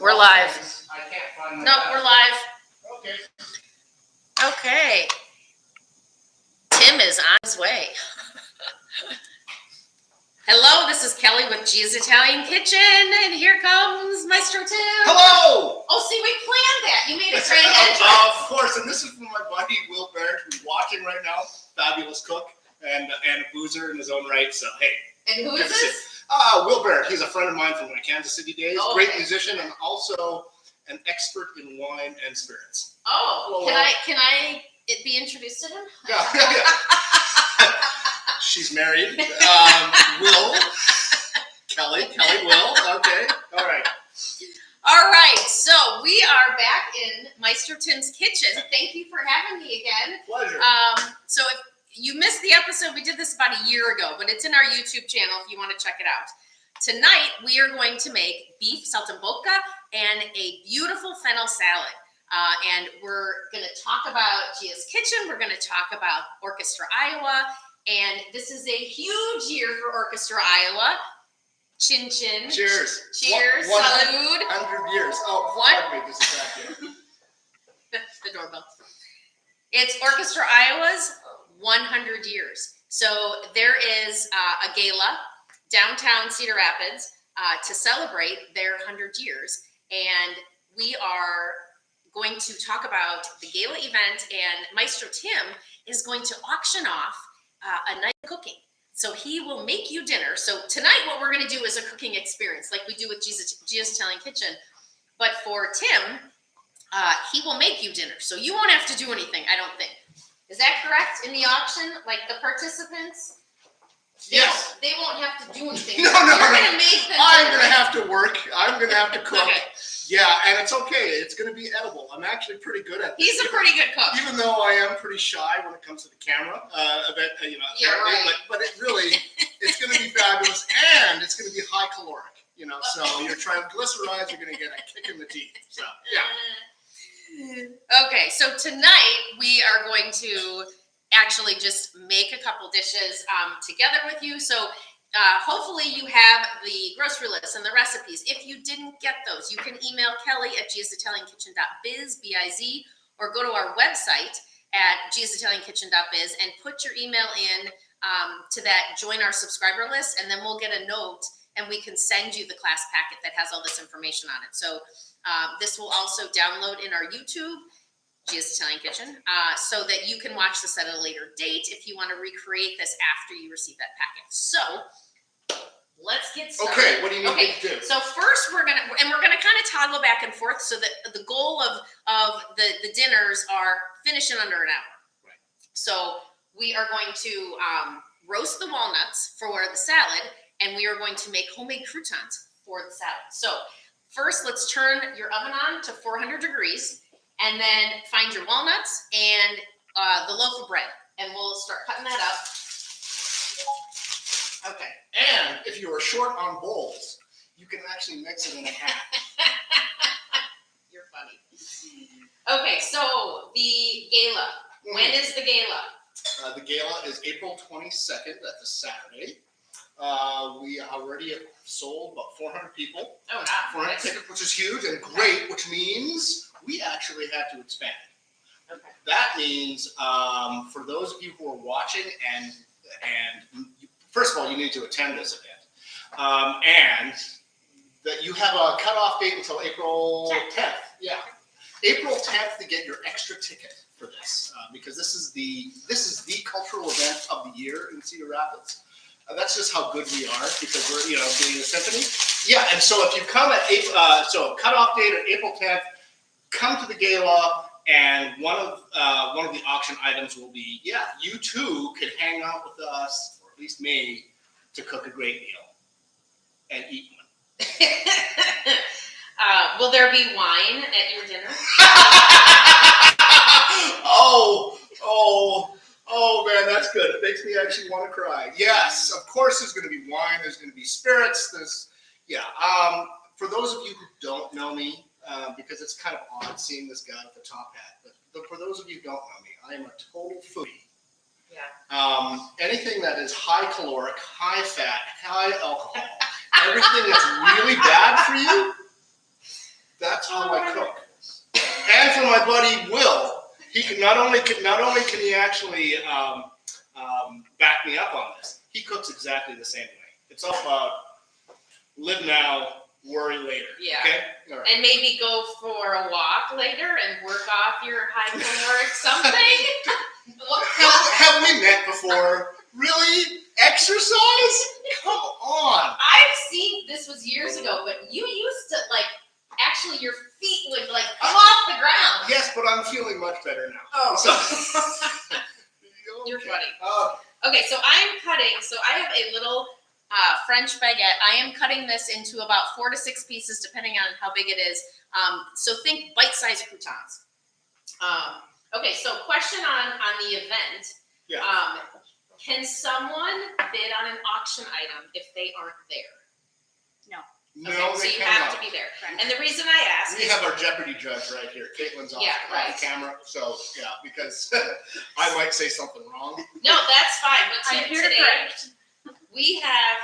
We're live. I can't find my No, we're live. Okay. Okay. Tim is on his way. Hello, this is Kelly with Gia's Italian Kitchen, and here comes Maestro Tim. Hello! Oh, see, we planned that. You made a grand entrance. Of course, and this is from my buddy Will Barrett, who's watching right now. Fabulous cook and a boozer in his own right, so hey. And who is this? Will Barrett. He's a friend of mine from my Kansas City days. Oh, great okay. musician and also an expert in wine and spirits. Oh, can I be introduced to him? Yeah. She's married. Will. Kelly, Will. Okay. All right. All right. So we are back in Maestro Tim's kitchen. Thank you for having me again. Pleasure. So if you missed the episode, we did this about a year ago, but it's in our YouTube channel if you want to check it out. Tonight, we are going to make beef saltimbocca and a beautiful fennel salad. And we're going to talk about Gia's Kitchen. We're going to talk about Orchestra Iowa. And this is a huge year for Orchestra Iowa. Chin chin. Cheers. Cheers. 100 years. Oh, What? pardon me, this is back here. The doorbell. It's Orchestra Iowa's 100 years. So there is a gala downtown Cedar Rapids to celebrate their 100 years. And we are going to talk about the gala event, and Maestro Tim is going to auction off a night of cooking. So he will make you dinner. So tonight what we're going to do is a cooking experience like we do with Gia's Italian Kitchen. But for Tim, he will make you dinner. So you won't have to do anything, I don't think. Is that correct? In the auction, like the participants? Yes. They won't have to do anything. No. You're going to make them. I'm going to have to work. I'm going to have to cook. Okay. Yeah, and it's okay. It's going to be edible. I'm actually pretty good at this. He's a pretty good cook. Even though I am pretty shy when it comes to the camera, Yeah, right. but it really, it's going to be fabulous, and it's going to be high caloric, so your triglycerides are going to get a kick in the teeth. So, yeah. Okay, so tonight we are going to actually just make a couple dishes together with you. So hopefully you have the grocery list and the recipes. If you didn't get those, you can email Kelly at giasitaliankitchen.biz, B-I-Z, or go to our website at giasitaliankitchen.biz and put your email in to that join our subscriber list, and then we'll get a note and we can send you the class packet that has all this information on it. So this will also download in our YouTube, Gia's Italian Kitchen, so that you can watch this at a later date if you want to recreate this after you receive that packet. So let's get started. Okay, what do you need me to do? So first we're gonna kind of toggle back and forth so that the goal of the dinners are finishing under an hour. Right. So we are going to roast the walnuts for the salad, and we are going to make homemade croutons for the salad. So first, let's turn your oven on to 400 degrees, and then find your walnuts and the loaf of bread, and we'll start cutting that up. Okay. And if you are short on bowls, you can actually mix it in a hat. You're funny. Okay, so the gala. When is the gala? The gala is April 22nd. That's a Saturday. We already have sold about 400 people. Oh, not 400 tickets, which is huge and great, which means we actually had to expand. Okay. That means for those of you who are watching and first of all, you need to attend this event, and that you have a cutoff date until April 10th. Yeah, April 10th to get your extra ticket for this, because this is the cultural event of the year in Cedar Rapids. That's just how good we are, because we're being a symphony. Yeah, and so if you come at so cutoff date at April 10th, come to the gala, and one of the auction items will be you too could hang out with us, or at least me, to cook a great meal and eat one. Will there be wine at your dinner? Oh man, that's good. It makes me actually want to cry. Yes, of course there's going to be wine. There's going to be spirits. For those of you who don't know me, because it's kind of odd seeing this guy with the top hat, but for those of you who don't know me, I am a total foodie. Yeah. Anything that is high caloric, high fat, high alcohol, everything that's really bad for you, my buddy Will. He can not only can he actually back me up on this. He cooks exactly the same way. It's all about live now, worry later. Yeah. Okay. All right. And maybe go for a walk later and work off your high caloric something. Have we met before? Really? Exercise? Come on. I've seen, this was years ago, but you used to actually your feet would come off the ground. Yes, but I'm feeling much better now. Oh. So, You're funny. Oh. Okay, so I'm cutting, so I have a little French baguette. I am cutting this into about 4 to 6 pieces, depending on how big it is. So think bite-sized croutons. Okay, so question on the event. Yeah. Can someone bid on an auction item if they aren't there? No, Okay, so they you cannot. have to be there. And the reason I ask We is have our Jeopardy judge right here. Caitlin's on right. the camera. So, yeah, because I might say something wrong. no, that's fine. But I'm here to today correct. we have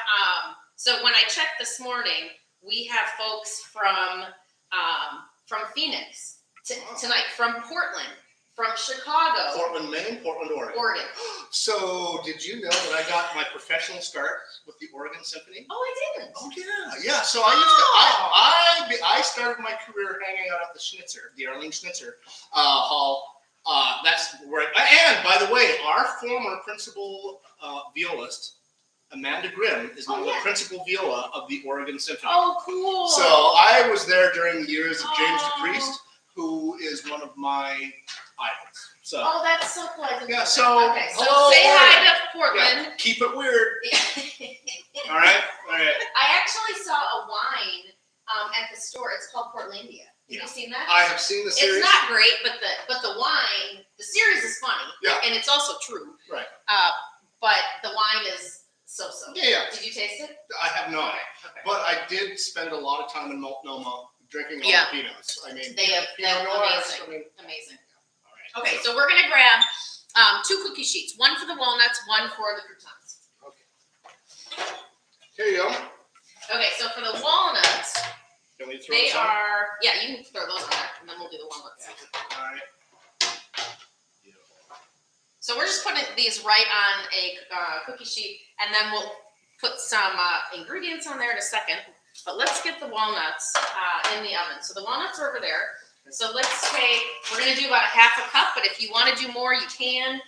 so when I checked this morning, we have folks from Phoenix tonight, from Portland, from Chicago, Portland, Maine, Portland, Oregon. So, did you know that I got my professional start with the Oregon Symphony? Oh, I didn't. Oh yeah. So I started my career hanging out at the Schnitzer, the Arlene Schnitzer Hall. That's where. And by the way, our former principal violist, Amanda Grimm, is now the principal viola of the Oregon Symphony. Oh, cool. So I was there during the years of James DePriest, who is one of my idols. So. Oh, that's so cool. Yeah. So. Okay. So hello, say Oregon. hi to Portland. Yeah, keep it weird. All right. I actually saw a wine at the store. It's called Portlandia. Have you seen that? I have seen the series. It's not great, but the wine, the series is funny. Yeah. And it's also true. Right. But the wine is so-so. Yeah. Did you taste it? I have not. Okay. But I did spend a lot of time in Multnomah drinking all the Pinots. I mean, They have Pinot Noirs. amazing. I mean, Amazing. all right. Okay, so we're gonna grab 2 cookie sheets, one for the walnuts, one for the croutons. Okay. Here you go. Okay, so for the walnuts, Can we throw they some? are, yeah, you can throw those on there, and then we'll do the walnuts. All right. So we're just putting these right on a cookie sheet, and then we'll put some ingredients on there in a second. But let's get the walnuts in the oven. So the walnuts are over there. So we're going to do about a half a cup, but if you want to do more, you can.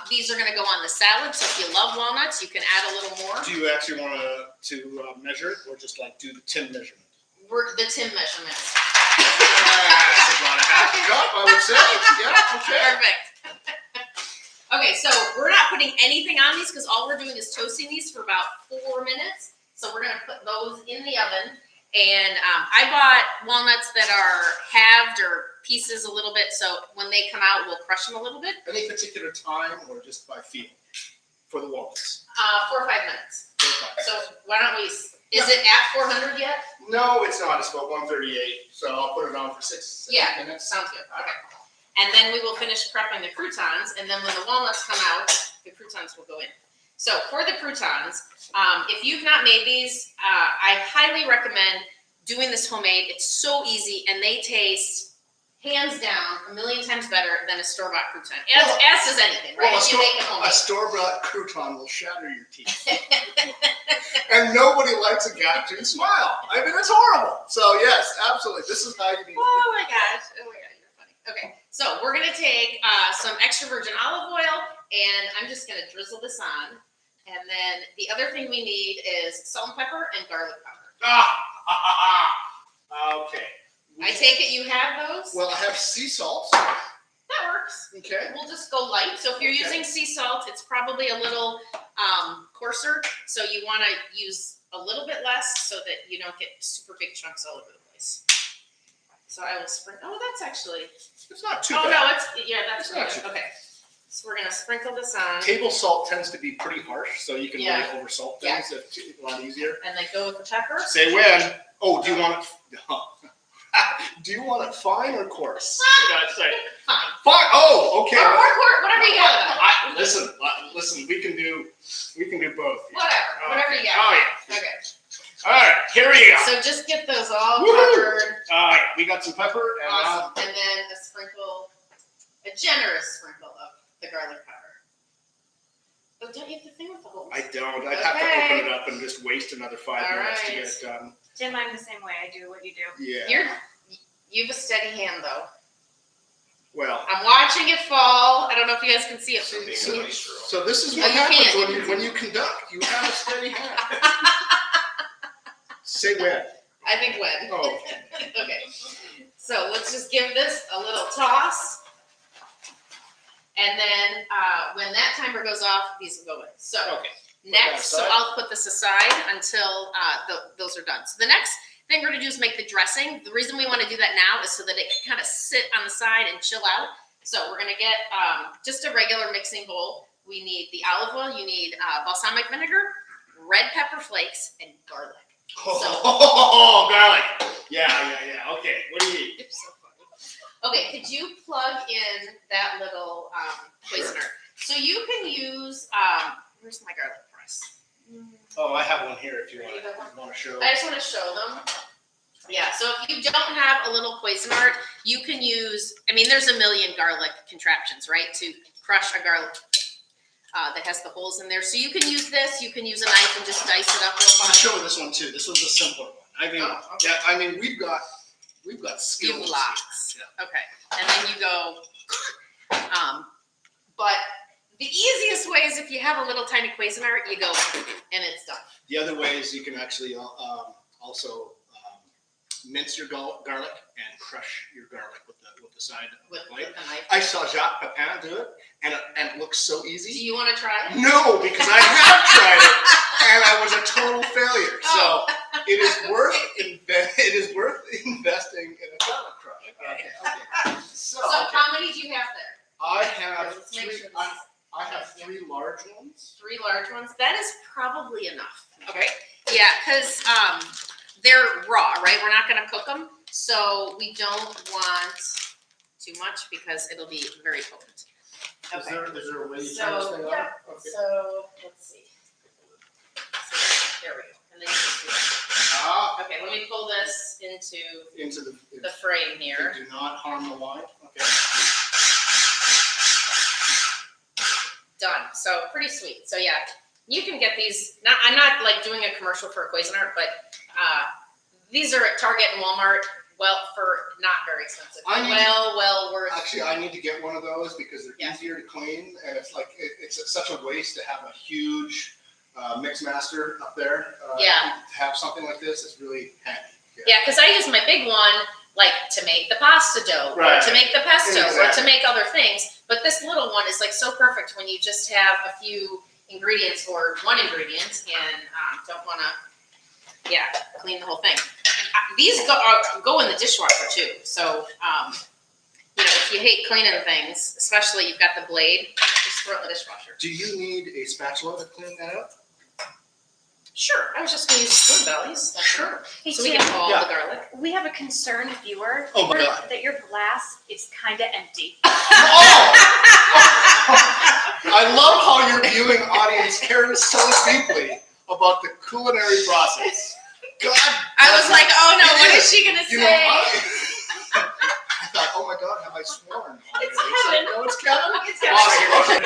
These are going to go on the salad, so if you love walnuts, you can add a little more. Do you actually want to measure it, or just do the tin measurement? The tin measurements. That's about a half a cup, I would say. Yeah, okay. Perfect. Okay, so we're not putting anything on these because all we're doing is toasting these for about 4 minutes. So we're going to put those in the oven. And I bought walnuts that are halved or pieces a little bit. So when they come out, we'll crush them a little bit. Any particular time, or just by feel for the walnuts? 4 or 5 minutes. 4 or 5. So why don't we, is it at 400 yet? No, it's not. It's about 138. So I'll put it on for 6 minutes. Sounds good. Okay. And then we will finish prepping the croutons. And then when the walnuts come out, the croutons will go in. So for the croutons, if you've not made these, I highly recommend doing this homemade. It's so easy, and they taste, hands down, a million times better than a store-bought crouton. As does anything, right? Well, If you make it homemade. a store-bought crouton will shatter your teeth. And nobody likes a gap-toothed smile. I mean, it's horrible. So, yes, absolutely. This is how you need to Oh my gosh, you're funny. Okay, so we're gonna take some extra virgin olive oil, and I'm just gonna drizzle this on. And then the other thing we need is salt and pepper and garlic powder. Okay. I take it you have those? Well, I have sea salt. That works. Okay. We'll just go light. So if you're using sea salt, it's probably a little coarser. So you want to use a little bit less so that you don't get super big chunks all over the place. So I will sprinkle. Oh, that's actually. It's not too Oh bad. no, that's It's not good. too Okay. So we're gonna sprinkle this on, Table salt tends to be pretty harsh, so you can Yeah. really oversalt things. It's a lot easier. and then go with the pepper. Say when. Oh, do you want it? Do you want it fine or coarse? Say Fine. fine. Oh, okay. Or whatever you got. Listen. We can do both. Whatever you got. Oh yeah. Okay. All right. Here we go. So just get those all Woo-hoo. covered. All right, we got some pepper and Awesome. And then a generous sprinkle of the garlic powder. Oh, don't you have the thing with the holes? I don't. I'd have to open it up and just waste another 5 minutes to get it done. Tim, I'm the same way. I do what you do. Yeah. You have a steady hand, though. Well, I'm watching it fall. I don't know if you guys can see it. so this is what happens when you conduct. You have a steady hand. Say when. I think when. Oh. Okay. So let's just give this a little toss. And then when that timer goes off, these will go in. So next, so I'll put this aside until those are done. So the next thing we're gonna do is make the dressing. The reason we wanna do that now is so that it can kind of sit on the side and chill out. So we're gonna get just a regular mixing bowl. We need the olive oil, you need balsamic vinegar, red pepper flakes, and garlic. Oh, garlic. Yeah. Okay, what do you need? You're so funny. Okay, could you plug in that little Cuisinart? So you can use, where's my garlic press? Oh, I have one here if you You got one? want to show. I just want to show them. Yeah, so if you don't have a little Cuisinart, you can use, I mean, there's a million garlic contraptions, right? To crush a garlic that has the holes in there. So you can use this, you can use a knife and just dice it up real fine. I'll show this one too. This one's a simpler one. I mean, we've got skills. You have lots. Yeah. Okay, and then you go, but the easiest way is if you have a little tiny Cuisinart, you go, and it's done. The other way is you can actually also mince your garlic and crush your garlic with the side of the plate. With the knife. I saw Jacques Pepin do it, and it looks so easy. Do you want to try it? No, because I have tried it, and I was a total failure. So it is worth investing in a garlic crush. Okay. So how many do you have there? I have Let's make three. sure I have 3 large ones. 3 large ones. That is probably enough. Okay. Yeah, because they're raw, right? We're not going to cook them, so we don't want too much because it'll be very potent. Okay. Is there a way you turn this thing on? Okay. So let's see. So, there we go. And then you just do that. Okay, let me pull this into the frame here. Do not harm the wine. Okay. Done. So pretty sweet. So yeah, you can get these. I'm not like doing a commercial for a Cuisinart, but these are at Target and Walmart. Well, for not very expensive. Well worth. Actually, I need to get one of those because they're easier to clean, and it's like it's such a waste to have a huge mix master up there. To have something like this is really handy. Yeah, because I use my big one like to make the pasta dough, or to make the pesto, or to make other things. But this little one is like so perfect when you just have a few ingredients or one ingredient and don't want to, clean the whole thing. These go in the dishwasher too. So, if you hate cleaning things, especially you've got the blade, just throw it in the dishwasher. Do you need a spatula to clean that up? Sure. I was just going to use spoon bellies. Sure. Hey, So we can pull all the garlic. we have a concerned viewer. Oh my God. That your glass is kind of empty. Oh! I love how your viewing audience cares so deeply about the culinary process. God. I was like, oh no, what is she going to say? I thought, oh my God, have I sworn? It's Kevin. No, it's Kevin? It's Kevin. Awesome. Okay.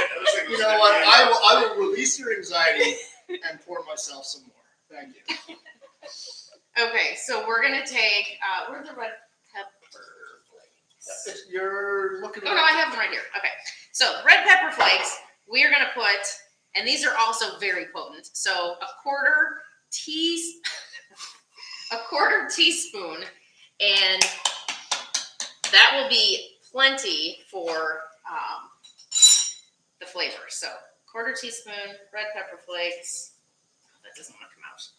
You know what? I will release your anxiety and pour myself some more. Thank you. Okay, so we're going to take, where's the red pepper flakes? You're looking at Oh no, I have them right here. Okay, so red pepper flakes, we are going to put, and these are also very potent, so a quarter teaspoon, and that will be plenty for the flavor. So quarter teaspoon red pepper flakes. That doesn't want to come out.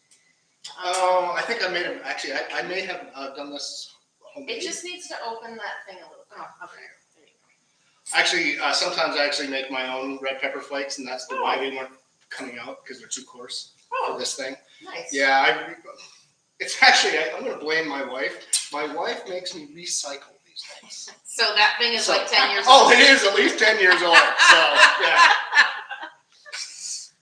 I think I made them. Actually, I may have done this homemade. It just needs to open that thing a little. Oh, okay. There you go. Actually, sometimes I actually make my own red pepper flakes, and that's why they weren't coming out because they're too coarse for this thing. Nice. Yeah, it's actually, I'm going to blame my wife. My wife makes me recycle these things. So that thing is like 10 years old. Oh, it is at least 10 years old. So, yeah.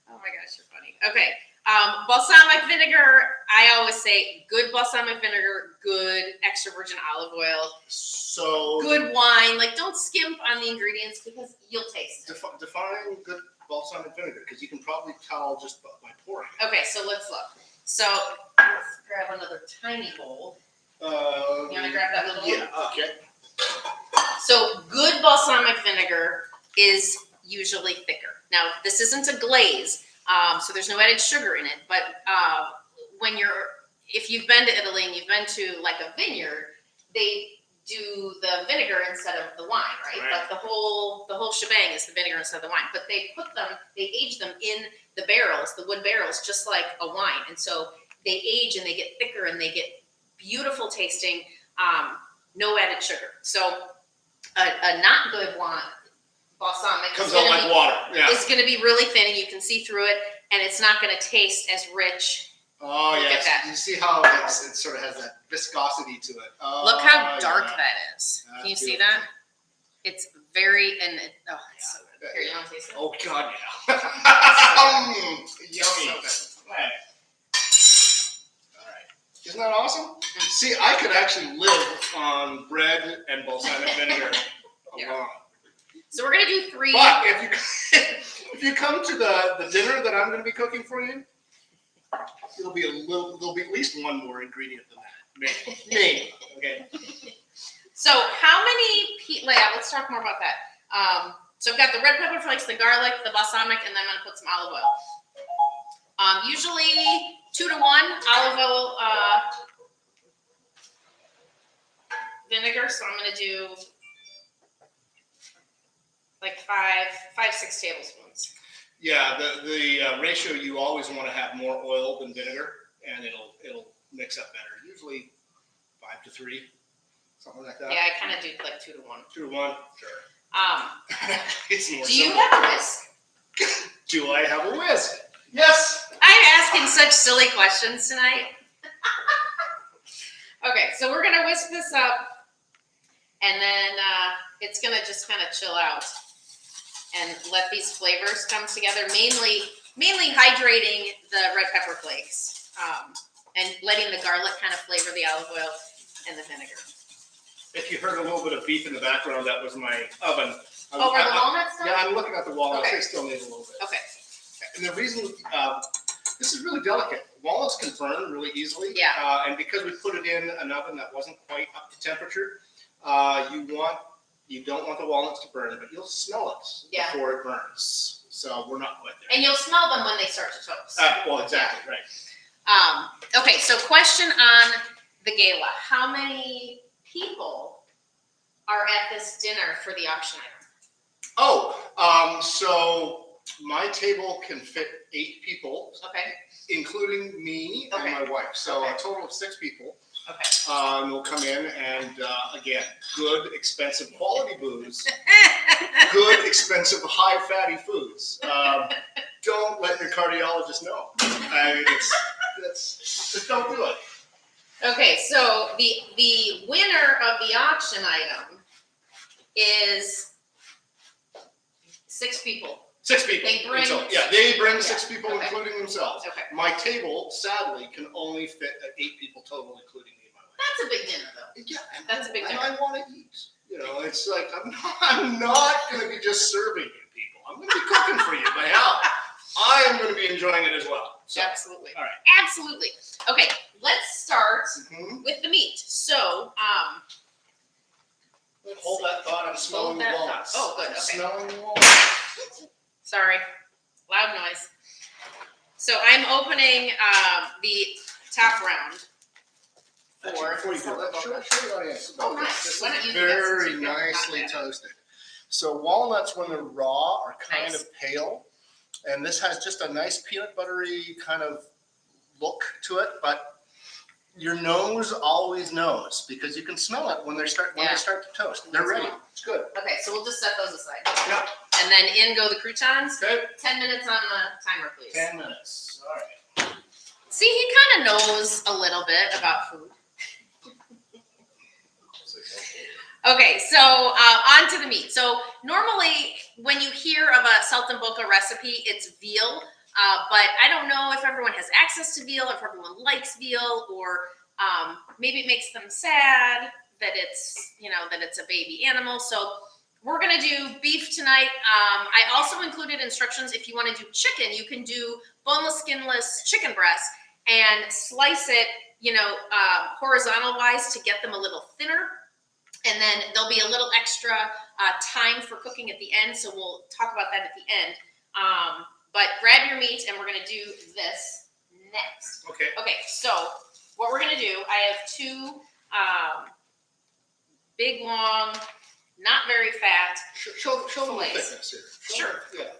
Oh my gosh, you're funny. Okay. Balsamic vinegar, I always say good balsamic vinegar, good extra virgin olive oil, So good wine. Like, don't skimp on the ingredients because you'll taste it. define good balsamic vinegar, because you can probably tell just by pouring it. Okay, so let's look. So let's grab another tiny bowl. You want to grab that little one? Yeah, okay. So good balsamic vinegar is usually thicker. Now, this isn't a glaze, so there's no added sugar in it. But if you've been to Italy and you've been to like a vineyard, they do the vinegar instead of the wine, right? Like the whole shebang is the vinegar instead of the wine. But they age them in the barrels, the wood barrels, just like a wine. And so they age and they get thicker and they get beautiful tasting, no added sugar. So a not good balsamic Comes out like water. Yeah. It's going to be really thin and you can see through it, and it's not going to taste as rich. Oh, Look yes. at that. You see how it sort of has that viscosity to it. Oh, Look how dark yeah. that is. That's Can you see beautiful. that? It's very, it's so good. Here, you want to taste it? Oh, God, yeah. Yummy. So All right. Isn't that awesome? See, I could actually live on bread and balsamic vinegar Yeah. alone. So we're going to do 3. But if you come to the dinner that I'm going to be cooking for you, there'll be at least one more ingredient than that. Maybe. Okay. So how many let's talk more about that. So I've got the red pepper flakes, the garlic, the balsamic, and then I'm going to put some olive oil. Usually 2 to 1 olive oil, vinegar. So I'm going to do like 6 tablespoons. Yeah, the ratio, you always want to have more oil than vinegar, and it'll mix up better. Usually 5 to 3, something like that. Yeah, I kind of do like 2 to 1. 2 to 1, sure. It's more Do you simple. have a whisk? Do I have a whisk? Yes. I'm asking such silly questions tonight. Okay, so we're gonna whisk this up, and then it's gonna just kind of chill out and let these flavors come together. Mainly hydrating the red pepper flakes, and letting the garlic kind of flavor the olive oil and the vinegar. If you heard a little bit of beef in the background, that was my oven. Over the walnuts still? Yeah, I'm looking at the walnuts. Okay. They still need a little bit. Okay. And the reason, this is really delicate. Walnuts can burn really easily. Yeah. And because we put it in an oven that wasn't quite up to temperature, you don't want the walnuts to burn, but you'll smell it before it burns. So we're not quite there. And you'll smell them when they start to toast. Well, exactly, right. Okay, so question on the gala. How many people are at this dinner for the auction item? So my table can fit 8 people, Okay. including me and my wife. So a total of 6 people. Okay. Will come in and, again, good, expensive quality booze, good, expensive, high fatty foods. Don't let your cardiologist know. Just don't do it. Okay, so the winner of the auction item is 6 people. 6 people. They bring- they bring 6 people, Okay. including themselves. Okay. My table, sadly, can only fit 8 people total, including me and my wife. That's a big dinner, though. Yeah, That's a big and dinner. I want to eat. You know, it's like I'm not going to be just serving you people. I'm going to be cooking for you. By hell, I am going to be enjoying it as well. So, Absolutely. all right. Absolutely. Okay, let's start Mhm. with the meat. So, let's Hold see. that thought. I'm smelling the that walnuts. thought. Oh, good, I'm okay. smelling the walnuts. Sorry, loud noise. So I'm opening the top round for Before you do that, show the audience about Oh, nice. this. Why This don't is you do that very since you've got nicely that? toasted. So walnuts, when they're raw, are kind Nice. of pale, and this has just a nice peanut buttery kind of look to it. But your nose always knows, because you can smell it when they start to toast. They're ready. It's good. Okay, so we'll just set those aside. Yeah. And then in go the croutons. Okay. 10 minutes on the timer, please. 10 minutes. All right. See, he kind of knows a little bit about food. Okay, so on to the meat. So normally when you hear of a Saltimbocca recipe, it's veal, But I don't know if everyone has access to veal, if everyone likes veal, or maybe it makes them sad that it's, that it's a baby animal. So we're gonna do beef tonight. I also included instructions if you want to do chicken, you can do boneless, skinless chicken breast and slice it, horizontal wise to get them a little thinner. And then there'll be a little extra time for cooking at the end. So we'll talk about that at the end. But grab your meat and we're gonna do this next. Okay. Okay, so what we're gonna do, I have two big, long, not very fat. Show the fillets. thickness here. Sure. Yeah.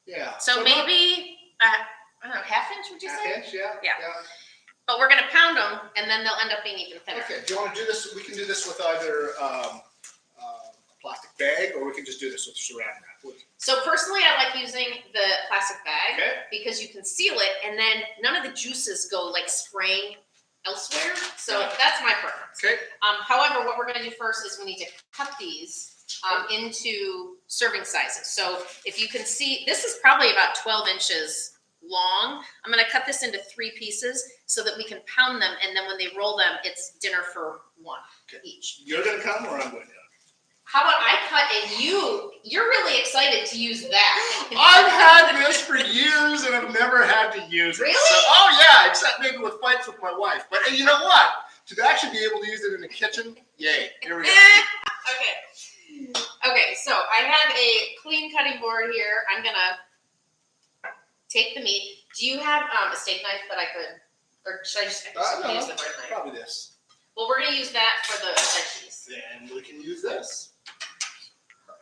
Yeah. So maybe, I don't know, half inch, would you say? Half inch, yeah. Yeah. But we're gonna pound them and then they'll end up being even thinner. Okay, do you want to do this? We can do this with either a plastic bag or we can just do this with saran wrap. So personally, I like using the plastic bag Okay. because you can seal it and then none of the juices go like spraying elsewhere. So that's my preference. Okay. However, what we're gonna do first is we need to cut these into serving sizes. So if you can see, this is probably about 12 inches long. I'm gonna cut this into 3 pieces so that we can pound them, and then when they roll them, it's dinner for one each. You're gonna come or I'm going to? How about I cut and you're really excited to use that. I've had this for years and I've never had to use it. Really? So, oh yeah, except maybe with fights with my wife. But you know what? To actually be able to use it in the kitchen, yay. Here we go. Okay, so I have a clean cutting board here. I'm gonna take the meat. Do you have a steak knife that I could, or should I just use the bread knife? Probably this. Well, we're gonna use that for the veggies. Then we can use this.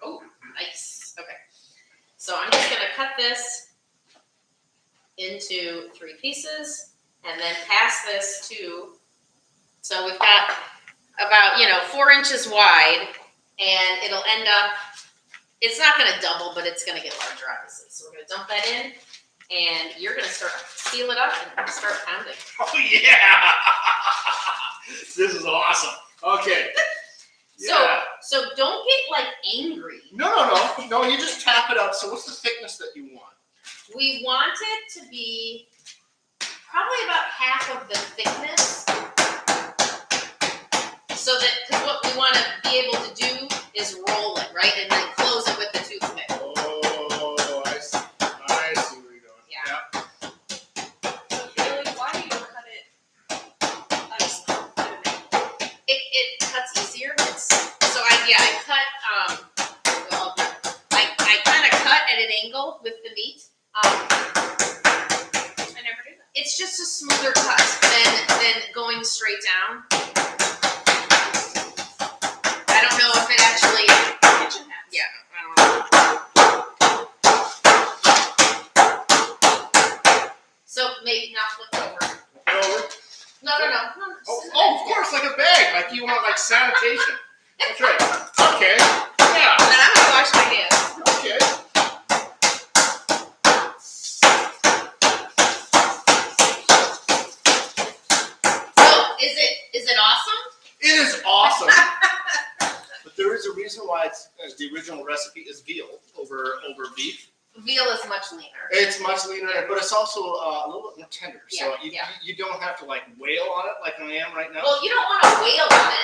Oh, nice. Okay. So I'm just gonna cut this into 3 pieces and then pass this to, so we've got about, 4 inches wide and it'll end up, it's not gonna double, but it's gonna get larger obviously. So we're gonna dump that in and you're gonna start, seal it up and start pounding. Oh yeah! This is awesome. Okay. Yeah. So don't get like angry. No, you just tap it up. So what's the thickness that you want? We want it to be probably about half of the thickness. So that, because what we want to be able to do is roll it, right? And then close it with the toothpick. Oh, I see where you're going. Yeah. Really, why do you cut it at an angle? It cuts easier. I cut, I kind of cut at an angle with the meat. I never do that. It's just a smoother cut than going straight down. I don't know if it actually, Kitchen hats. yeah, I don't know. So maybe not flip over. Over? No. Oh, of course, like a bag. Like you want like sanitation. That's right. Okay. Yeah. And then I'm gonna wash my hands. Okay. So is it awesome? It is awesome. But there is a reason why it's the original recipe is veal over beef. Veal is much leaner. It's much leaner, but it's also a little bit more tender. So Yeah. you don't have to like wail on it like I am right now. Well, you don't want to wail on it.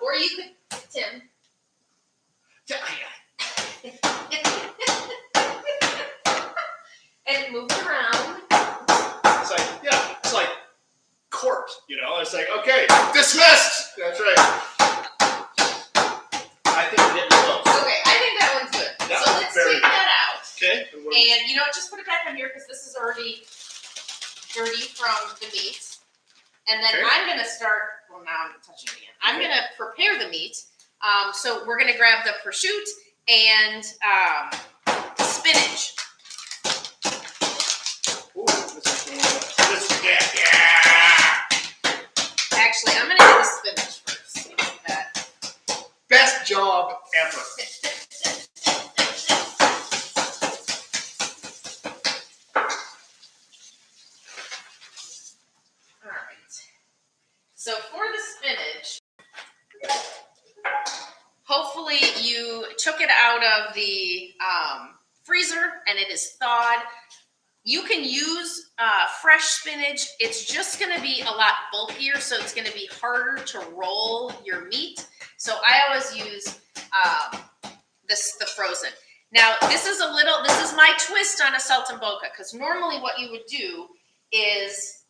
Or you could, Tim. And move it around. It's like court, It's like, okay, dismissed. That's right. I think we're getting close. Okay, I think that one's good. That So one's let's very take that out. Okay. And just put it back on here because this is already dirty from the meat. And then Okay. I'm gonna start, well now I'm touching it again. I'm gonna prepare the meat. So we're gonna grab the prosciutto and spinach. Ooh, this is yeah. Actually, I'm gonna do the spinach first. Like that. Best job ever. All right. So for the spinach, hopefully you took it out of the freezer and it is thawed. You can use fresh spinach. It's just going to be a lot bulkier, so it's going to be harder to roll your meat. So I always use the frozen. Now, this is my twist on a saltimbocca, because normally what you would do is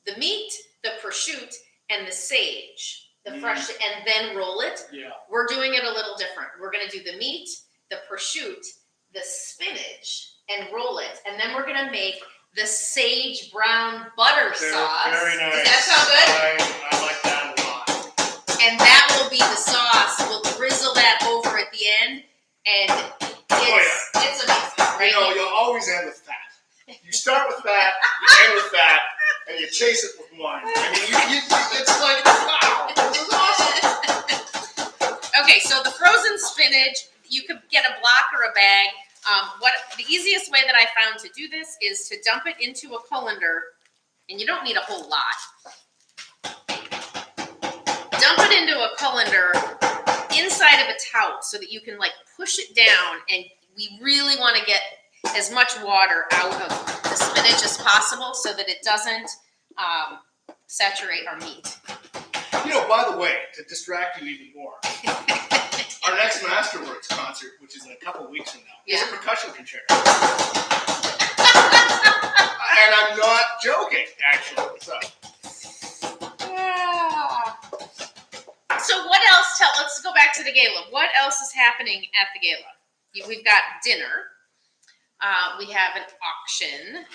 the meat, the prosciutto, and the sage, the fresh, and then roll it. Yeah. We're doing it a little different. We're going to do the meat, the prosciutto, the spinach, and roll it. And then we're going to make the sage brown butter sauce. Very nice. Does that sound good? I like that a lot. And that will be the sauce. We'll drizzle that over at the end. And it's amazing, right? You know, you'll always end with fat. You start with fat, you end with fat, and you chase it with wine. I mean, it's like, wow, this is awesome. Okay, so the frozen spinach, you could get a block or a bag. The easiest way that I found to do this is to dump it into a colander, and you don't need a whole lot. Dump it into a colander inside of a towel so that you can like push it down, and we really want to get as much water out of the spinach as possible so that it doesn't saturate our meat. You know, by the way, to distract you even more, our next Masterworks concert, which is in a couple weeks from now, is a percussion concerto. And I'm not joking, actually. So what else? Let's go back to the gala. What else is happening at the gala? We've got dinner. We have an auction.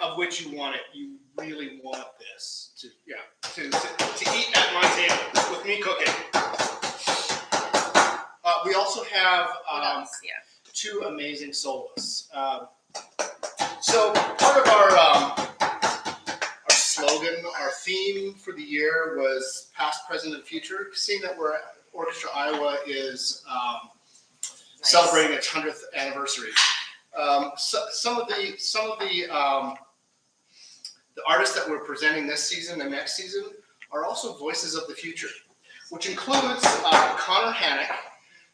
Of which you want it. You really want this to eat at my table with me cooking. We also have two amazing soloists. So part of our slogan, our theme for the year was past, present, and future. Seeing that Orchestra Iowa is celebrating its 100th anniversary. Some of the artists that we're presenting this season and next season are also voices of the future, which includes Connor Hannock.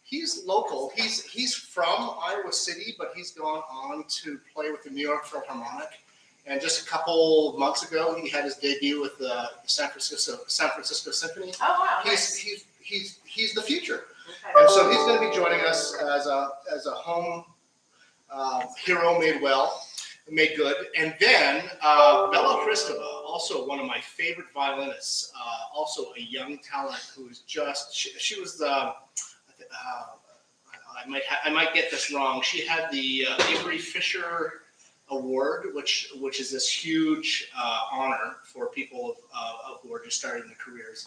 He's local. He's from Iowa City, but he's gone on to play with the New York Philharmonic. And just a couple months ago, he had his debut with the San Francisco Symphony. Oh wow! He's the future, and so he's going to be joining us as a home hero made good. And then Bella Kristeva, also one of my favorite violinists, also a young talent who is just she was the. I might get this wrong. She had the Avery Fisher Award, which is this huge honor for people who are just starting their careers.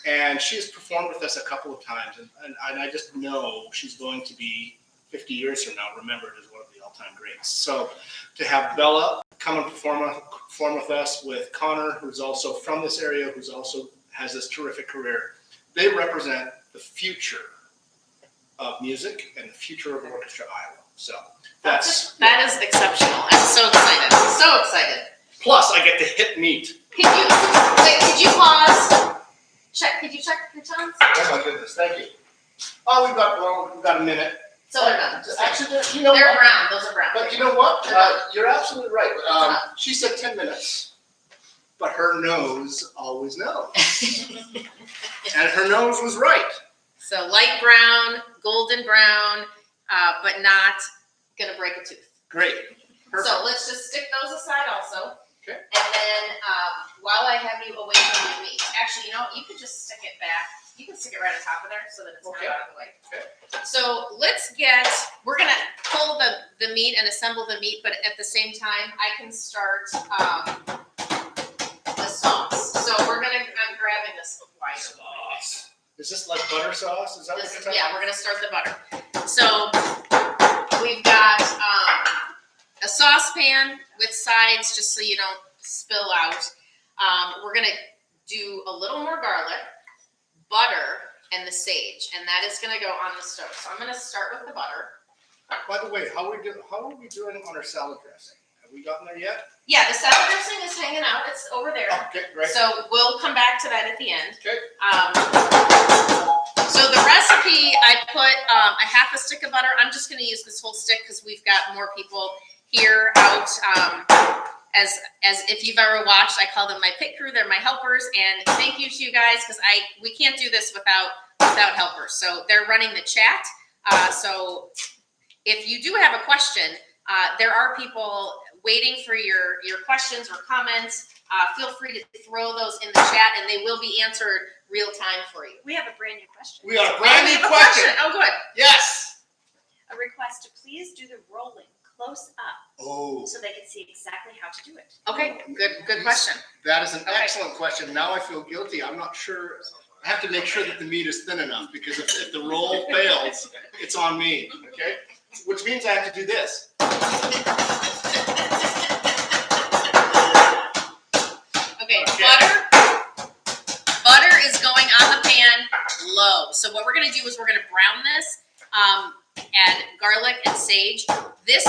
And she has performed with us a couple of times, and I just know she's going to be 50 years from now remembered as one of the all-time greats. So to have Bella come and perform with us, with Connor, who's also from this area, who's also has this terrific career, they represent the future of music and the future of Orchestra Iowa. So that is exceptional. I'm so excited. So excited. Plus, I get to hit meat. Could you pause? Could you check your times? Oh my goodness, thank you. Oh, we've got a minute. So they're done. Actually, they're brown. Those are brown. But you know what? You're absolutely right. She said 10 minutes, but her nose always knows. And her nose was right. So light brown, golden brown, but not going to break a tooth. Great. Perfect. So let's just stick those aside also. Okay. And then while I have you away from your meat, actually, you could just stick it back. You can stick it right on top of there so that it's not out of the way. Okay. So we're going to pull the meat and assemble the meat, but at the same time, I can start the sauce. So I'm grabbing this wider. Sauce. Is this like butter sauce? Is that what you're talking Yeah, we're going to start the butter. So we've got a saucepan with sides just so you don't spill out. We're going to do a little more garlic, butter, and the sage, and that is going to go on the stove. So I'm going to start with the butter. By the way, how are we doing on our salad dressing? Have we gotten there yet? Yeah, the salad dressing is hanging out. It's over there. Okay, great. So we'll come back to that at the end. Okay. So the recipe recipe, I put a half a stick of butter. I'm just going to use this whole stick because we've got more people here out. As if you've ever watched, I call them my pit crew. They're my helpers, and thank you to you guys because we can't do this without helpers. So they're running the chat. So if you do have a question, there are people waiting for your questions or comments. Feel free to throw those in the chat, and they will be answered real time for you. We have a brand new question. We got a brand new We have a question. Oh, good. Yes. A request to please do the rolling close up Oh, so they can see exactly how to do it. Okay, good question. that is an Okay. excellent question. Now I feel guilty. I'm not sure. I have to make sure that the meat is thin enough because if the roll fails, it's on me. Okay, which means I have to do this. Okay, butter is going on the pan low. So what we're gonna do is we're gonna brown this, add garlic and sage. This,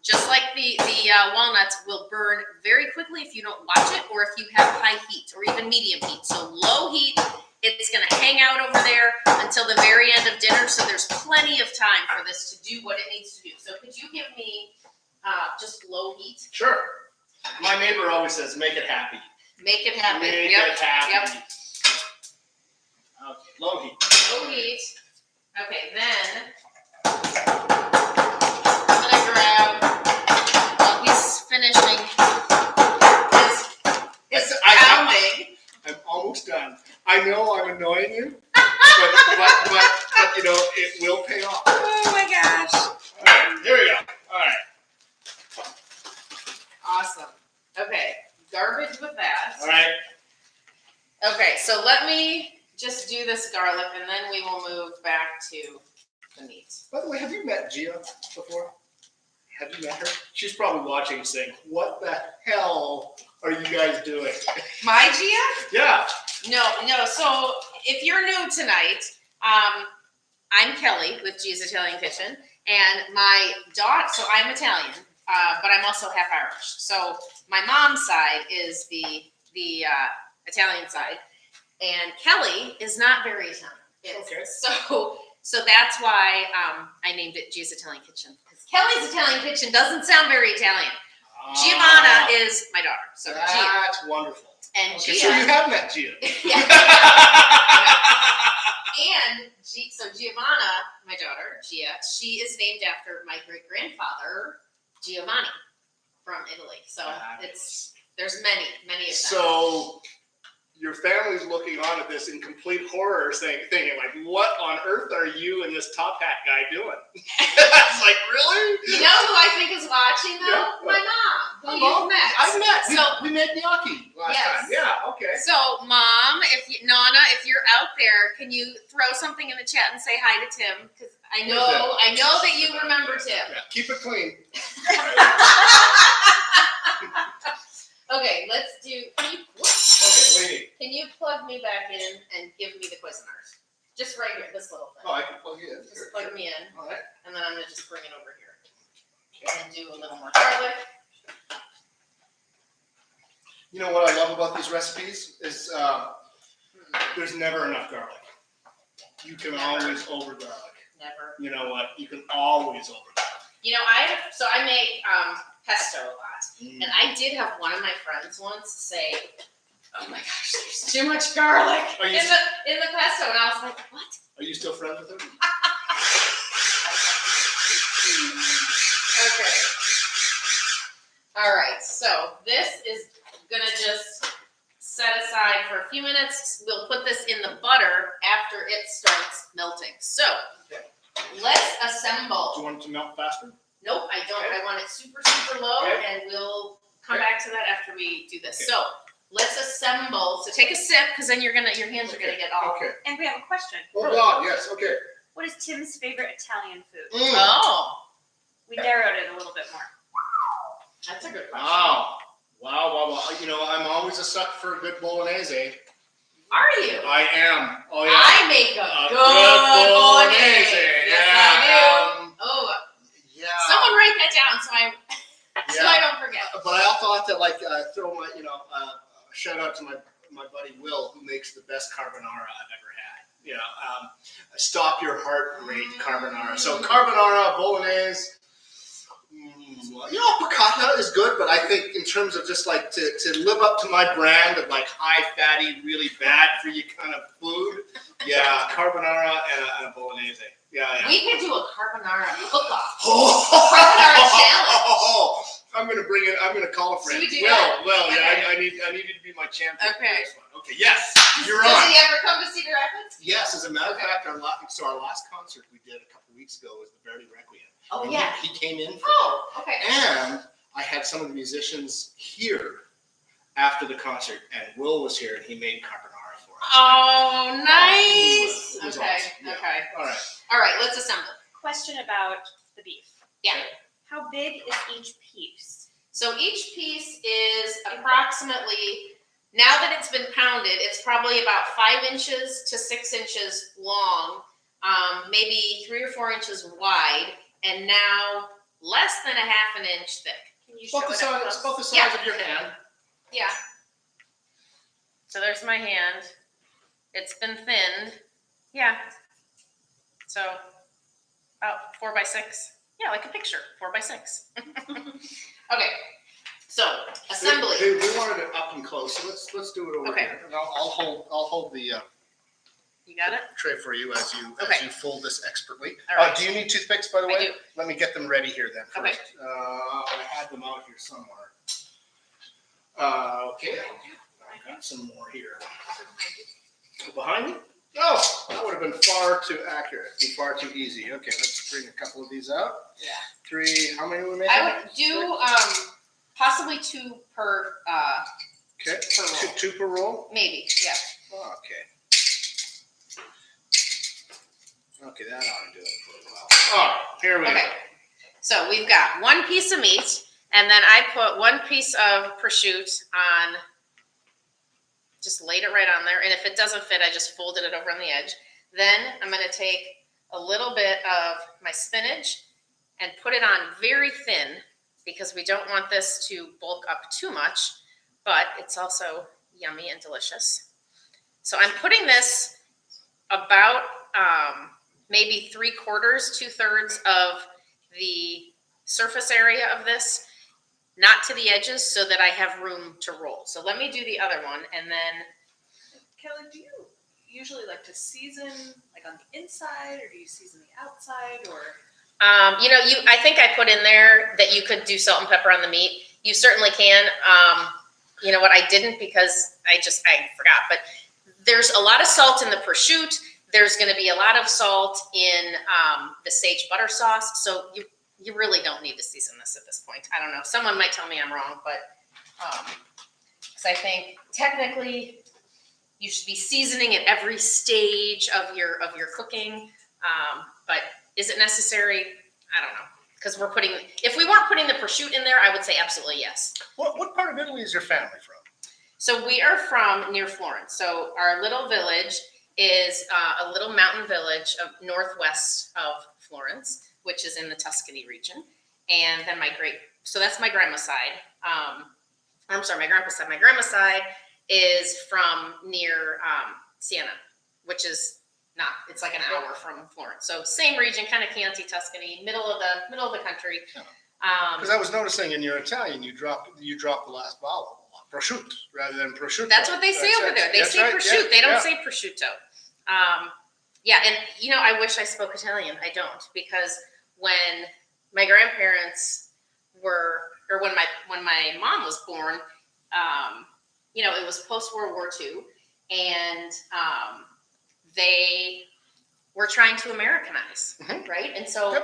just like the walnuts, will burn very quickly if you don't watch it or if you have high heat or even medium heat. So low heat, it's gonna hang out over there until the very end of dinner. So there's plenty of time for this to do what it needs to do. So could you give me just low heat? Sure. My neighbor always says, "Make it happy." Make it happen. Make Yep. it happy. Yep. Okay, low heat. Low heat. Okay, then I'm gonna grab, while he's finishing his pounding. I'm almost done. I know I'm annoying you, but you know it will pay off. Oh my gosh. All right, here we go. All right. Awesome. Okay, garbage with that. All right. Okay, so let me just do this garlic and then we will move back to the meat. By the way, have you met Gia before? Have you met her? She's probably watching and saying, "What the hell are you guys doing?" My Gia? Yeah. No. So if you're new tonight, I'm Kelly with Gia's Italian Kitchen, and my daughter. So I'm Italian, but I'm also half Irish. So my mom's side is the Italian side, and Kelly is not very Italian. Okay. So that's why I named it Gia's Italian Kitchen, because Kelly's Italian Kitchen doesn't sound very Italian. Giovanna is my daughter, so Gia. That's wonderful. And Okay, Gia. so you have met Gia. Yeah. So Giovanna, my daughter, Gia, she is named after my great-grandfather, Giovanni, from Italy. So there's many of them. So your family's looking on at this in complete horror, thinking like, "What on earth are you and this top hat guy doing?" It's like, really? You know who I think is watching though? Yeah. My mom, who Mom? you've met. I've met. So We made gnocchi last Yes. time. Yeah. Okay. So, Mom, Nana, if you're out there, can you throw something in the chat and say hi to Tim? Because I know that you remember Tim. Yeah. Keep it clean. Okay, let's do. Okay. What do you need? Can you plug me back in and give me the Cuisinart? Just right here, this little thing. Oh, I can plug you in. Just plug me in, All right. and then I'm gonna just bring it over here and do a little more garlic. You know what I love about these recipes is there's never enough garlic. You can always over garlic. Never. You know what? You can always over garlic. You know, I make pesto a lot, and I did have one of my friends once say, "Oh my gosh, there's too much garlic in the pesto," and I was like, "What?" Are you still friends with her? Okay. All right. So this is gonna just set aside for a few minutes. We'll put this in the butter after it starts melting. So Okay. let's Do assemble. you want it to melt faster? Nope, I don't. Okay. I want it super, super low, Okay. and we'll come Okay. back to that after we do this. Okay. So let's assemble. So take a sip, because then your hands are gonna get all. Okay. And we have a question. Oh God, yes. Okay. What is Tim's favorite Italian food? Oh, We narrowed it a little bit more. that's a good question. Wow. You know, I'm always a sucker for a good bolognese. Are you? I am. Oh yeah. I make a A good bolognese. Yes, I do. Yeah. Oh, Yeah. someone write that down so I Yeah. don't forget. But I also have to throw my shout out to my buddy Will, who makes the best carbonara I've ever had. stop your heart rate carbonara. So carbonara, bolognese. Piccata is good, but I think in terms of just like to live up to my brand of like high fatty, really bad for you kind of food, carbonara and a bolognese. Yeah. We could do a carbonara cook-off. Carbonara challenge. I'm gonna bring it. I'm gonna call a friend. Should we do that? Yeah. I need you to be my champion. Okay. For this one. Okay. Yes. You're Does on. he ever come to Cedar Rapids? Yes. As a matter of fact, our last concert we did a couple weeks ago was the Verdi Requiem. Oh And yeah. He came in. Okay. And I had some of the musicians here after the concert, and Will was here, and he made carbonara for us. Oh, nice. It was Okay. awesome. Yeah. Okay. All right. Let's assemble. Question about the beef. Yeah. How big is each piece? So each piece is approximately, now that it's been pounded, it's probably about 5 inches to 6 inches long, maybe 3 or 4 inches wide, and now less than a half an inch thick. Can you show it? It's about the size of your hand. Yeah. So there's my hand. It's been thinned. Yeah. So about 4 by 6. Yeah, like a picture, 4 by 6. Okay. So assembly. We wanted it up and close, so let's do it over Okay. here. And I'll hold the You got it? tray for you as you fold this expertly. All right. Do you need toothpicks, by the way? I do. Let me get them ready here then first. Okay. I had them out here somewhere. Okay. I got some more here. Behind me? Oh, that would have been far too accurate and far too easy. Okay, let's bring a couple of these out. Yeah. 3, how many are we making? I would do possibly 2 per Okay, per roll. two per roll? Maybe, yeah. Okay. Okay, that ought to do it pretty well. All right, here we go. Okay. So we've got 1 piece of meat, and then I put 1 piece of prosciutto on, just laid it right on there, and if it doesn't fit, I just folded it over on the edge. Then I'm going to take a little bit of my spinach and put it on very thin, because we don't want this to bulk up too much, but it's also yummy and delicious. So I'm putting this about maybe 3/4, 2/3 of the surface area of this, not to the edges, so that I have room to roll. So let me do the other one, and then. Kelly, do you usually like to season like on the inside, or do you season the outside, or? I think I put in there that you could do salt and pepper on the meat. You certainly can. You know what? I didn't, because I forgot. But there's a lot of salt in the prosciutto. There's going to be a lot of salt in the sage butter sauce. So you really don't need to season this at this point. I don't know. Someone might tell me I'm wrong, but because I think technically you should be seasoning at every stage of your cooking. But is it necessary? I don't know. Because if we weren't putting the prosciutto in there, I would say absolutely yes. What part of Italy is your family from? So we are from near Florence. So our little village is a little mountain village of northwest of Florence, which is in the Tuscany region. And then so that's my grandma's side. I'm sorry, my grandpa's side. My grandma's side is from near Siena, which is it's like an hour from Florence. So same region, kind of Chianti, Tuscany, middle of the country. Because I was noticing in your Italian, you dropped the last vowel, prosciutto, rather than prosciutto. That's what they say over there. They say prosciutto. They don't say prosciutto. And I wish I spoke Italian. I don't, because when my grandparents when my mom was born, it was post World War II, and they were trying to Americanize, right? And so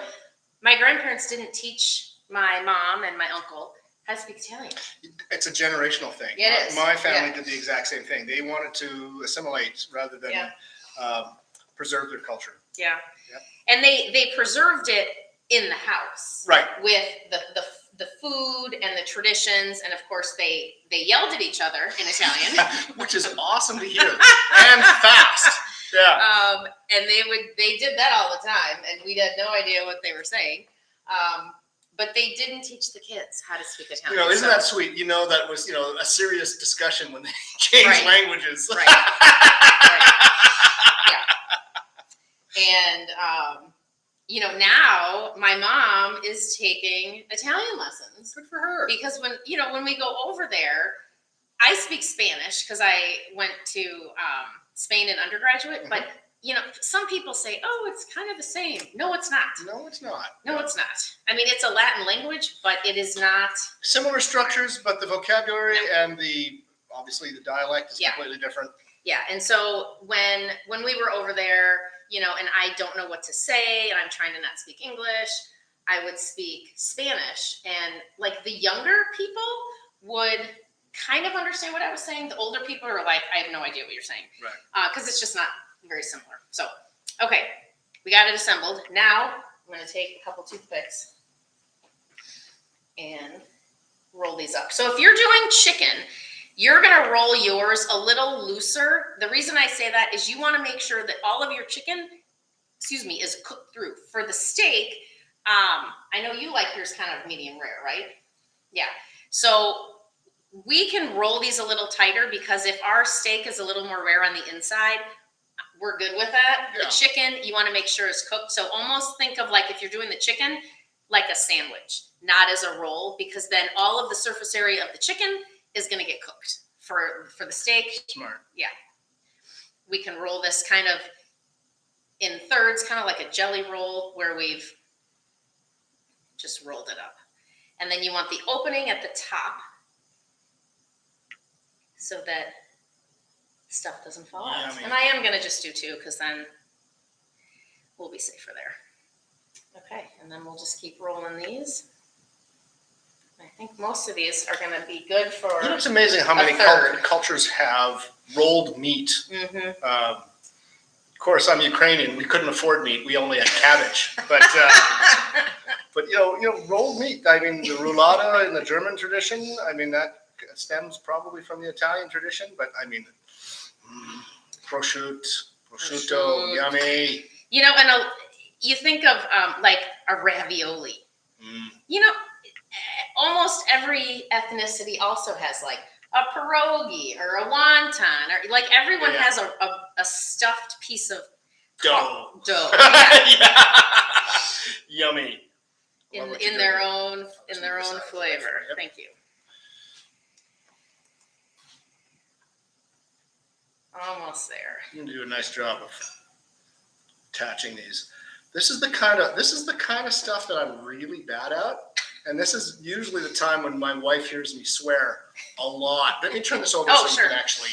my grandparents didn't teach my mom and my uncle how to speak Italian. It's a generational thing. It is. My family did the exact same thing. They wanted to assimilate rather than preserve their culture. Yeah. And they preserved it in the house. Right. With the food and the traditions, and of course they yelled at each other in Italian. Which is awesome to hear. And fast. Yeah. And they did that all the time, and we had no idea what they were saying. But they didn't teach the kids how to speak Italian. Isn't that sweet? That was, a serious discussion when they changed languages. Right. Right. Yeah. And, now my mom is taking Italian lessons. Good for her. Because when we go over there, I speak Spanish because I went to Spain in undergraduate. Mhm. But, some people say, oh, it's kind of the same. No, it's not. No, it's not. No, it's not. I mean, it's a Latin language, but it is not. Similar structures, but the vocabulary and obviously the dialect is Yeah. completely different. Yeah. And so when we were over there, and I don't know what to say, and I'm trying to not speak English, I would speak Spanish. And like the younger people would kind of understand what I was saying. The older people are like, I have no idea what you're saying. Right. Because it's just not very similar. So, okay, we got it assembled. Now I'm going to take a couple toothpicks and roll these up. So if you're doing chicken, you're going to roll yours a little looser. The reason I say that is you want to make sure that all of your chicken, is cooked through. For the steak, I know you like yours kind of medium rare, right? Yeah. So we can roll these a little tighter because if our steak is a little more rare on the inside, we're good with that. Yeah. The chicken, you want to make sure is cooked. So almost think of like if you're doing the chicken, like a sandwich, not as a roll, because then all of the surface area of the chicken is going to get cooked. For the steak, Smart. yeah. We can roll this kind of in thirds, kind of like a jelly roll where we've just rolled it up. And then you want the opening at the top so that stuff doesn't fall out. Yummy. And I am going to just do two because then we'll be safer there. Okay, and then we'll just keep rolling these. I think most of these are going to be good for It's amazing how many third. cultures have rolled meat. Mhm. Of course, I'm Ukrainian. We couldn't afford meat. We only had cabbage. But rolled meat. I mean, the roulada in the German tradition. I mean, that stems probably from the Italian tradition. But I mean, prosciutto, yummy. And you think of like a ravioli. Almost every ethnicity also has like a pierogi or a wonton, or like everyone Yeah. has a stuffed piece of Dough. Yeah. Yummy. Love what you're in their doing. own flavor. Yep. Thank you. Almost there. You do a nice job of attaching these. This is the kind of stuff that I'm really bad at, and this is usually the time when my wife hears me swear a lot. Let me turn this over so Sure. you can actually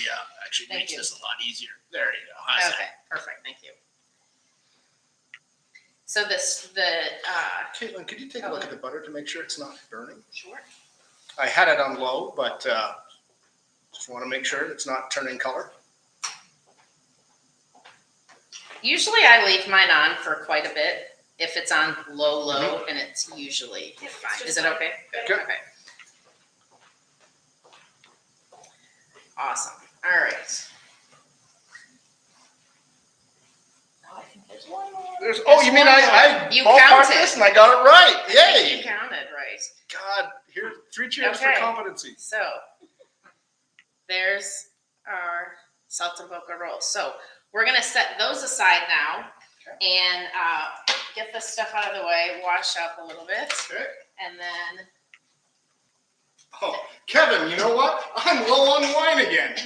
Thank makes you. this a lot easier. There you go. How's Okay, perfect. Thank you. So Caitlin, could you take a look at the butter to make sure it's not burning? sure. I had it on low, but just want to make sure it's not turning color. Usually I leave mine on for quite a bit. If it's on low, and it's usually Yeah, it's fine. just Is it okay? Good. Okay. Awesome. All right. Oh, I think there's one more. You mean I You ballparked counted. this and I got it right? I think Yay! you counted right. God, here, 3 cheers Okay. for competency. So there's our Saltimbocca rolls. So we're gonna set those aside now and get this stuff out of the way, wash up a little bit, Okay. and then Oh, Kevin, you know what? I'm low on wine again.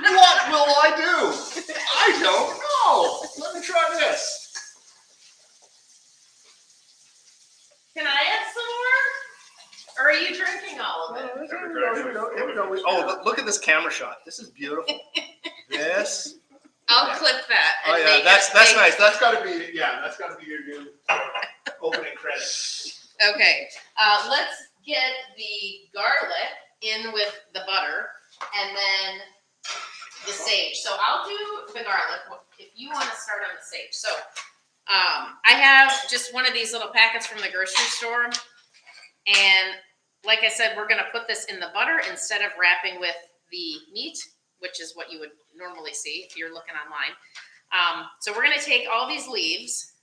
What will I do? I don't know. Let me try this. can I add some more? Or are you drinking all of it? Here we go. Oh, look at this camera shot. This is beautiful. This. I'll Yeah. clip that. Oh And yeah, make that's it nice. That's got to be your new opening credit. Okay, let's get the garlic in with the butter and then the sage. So I'll do the garlic if you want to start on the sage. So I have just one of these little packets from the grocery store. And like I said, we're going to put this in the butter instead of wrapping with the meat, which is what you would normally see if you're looking online. So we're going to take all these leaves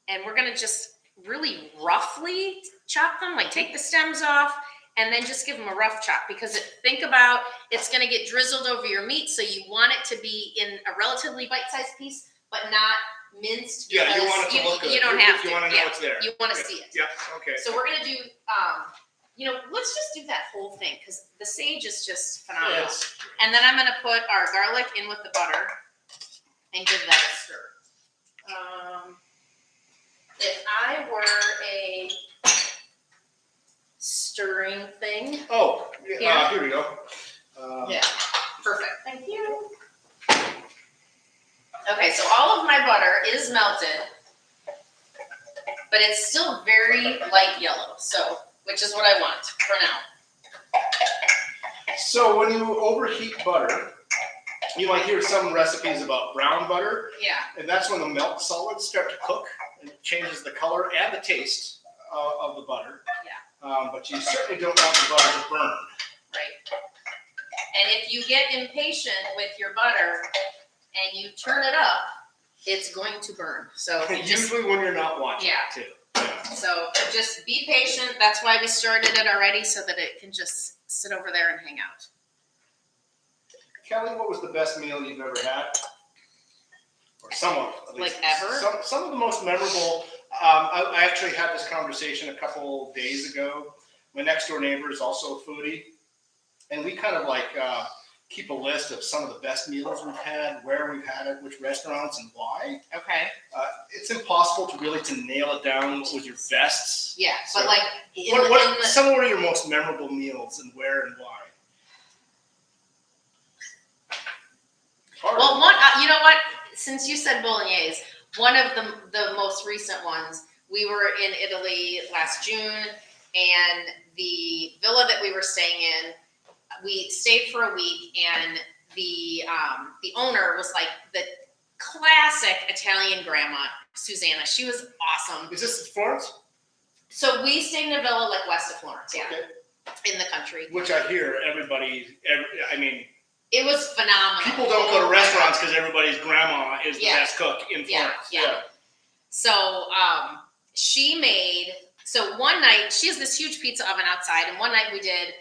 and we're going to just really roughly chop them, like take the stems off and then just give them a rough chop, because think about, it's going to get drizzled over your meat, so you want it to be in a relatively bite-sized piece, but not minced. Yeah, you because want it to look good. You don't have to. You want to know Yeah. it's there. You want to see it. Yeah, okay. So we're gonna do, let's just do that whole thing, because the sage is just phenomenal. Yes. And then I'm gonna put our garlic in with the butter and give that a stir. If I were a stirring thing, Oh, Here. here we go. yeah, perfect. Thank you. Okay, so all of my butter is melted, but it's still very light yellow, so, which is what I want for now. So when you overheat butter, you might hear some recipes about brown butter, Yeah, and that's when the milk solids start to cook, and it changes the color and the taste of the butter. Yeah. But you certainly don't want the butter to burn. right. And if you get impatient with your butter and you turn it up, it's going to burn. So just, Usually when you're not watching Yeah. it too. Yeah. so just be patient. That's why we started it already, so that it can just sit over there and hang out. Kelly, what was the best meal you've ever had? Or some of, at least. Like ever? Some of the most memorable. I actually had this conversation a couple days ago. My next door neighbor is also a foodie, and we kind of keep a list of some of the best meals we've had, where we've had it, which restaurants, and why. Okay. It's impossible to nail it down with your bests. Yeah, So, but like in some of your most memorable meals and where and why? Hard. well, one, you know what? Since you said bolognese, one of the most recent ones, we were in Italy last June, and the villa that we were staying in, we stayed for a week, and the owner was like the classic Italian grandma, Susanna. She was awesome. Is this Florence? So we stayed in a villa like west of Florence, yeah, Okay. in the country. Which I hear It was phenomenal. people don't go to restaurants because everybody's grandma is the Yeah. best cook in Yeah, Florence. yeah. So she made, so one night, she has this huge pizza oven outside, and one night we did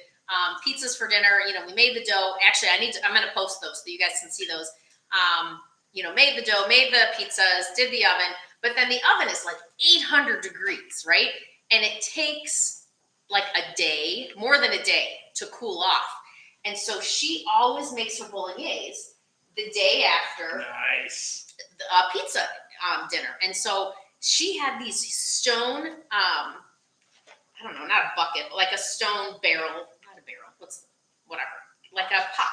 pizzas for dinner. We made the dough. Actually, I'm going to post those so you guys can see those. Made the dough, made the pizzas, did the oven, but then the oven is like 800 degrees, right? And it takes like a day, more than a day, to cool off. And so she always makes her bolognese the day after Nice. the pizza dinner. And so she had these stone, I don't know, not a bucket, but like a stone barrel, not a barrel, whatever, like a pot.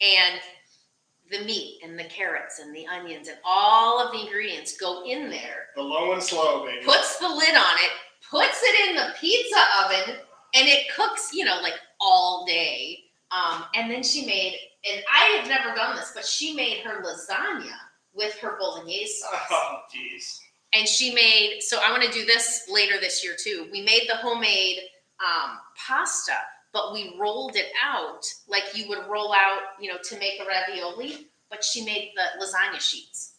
And the meat and the carrots and the onions and all of the ingredients go in there, The low and slow, baby. puts the lid on it, puts it in the pizza oven, and it cooks, like all day. And then she made, and I have never done this, but she made her lasagna with her bolognese sauce. Oh, jeez. And she made, so I want to do this later this year too. We made the homemade pasta, but we rolled it out like you would roll out, to make a ravioli, but she made the lasagna sheets.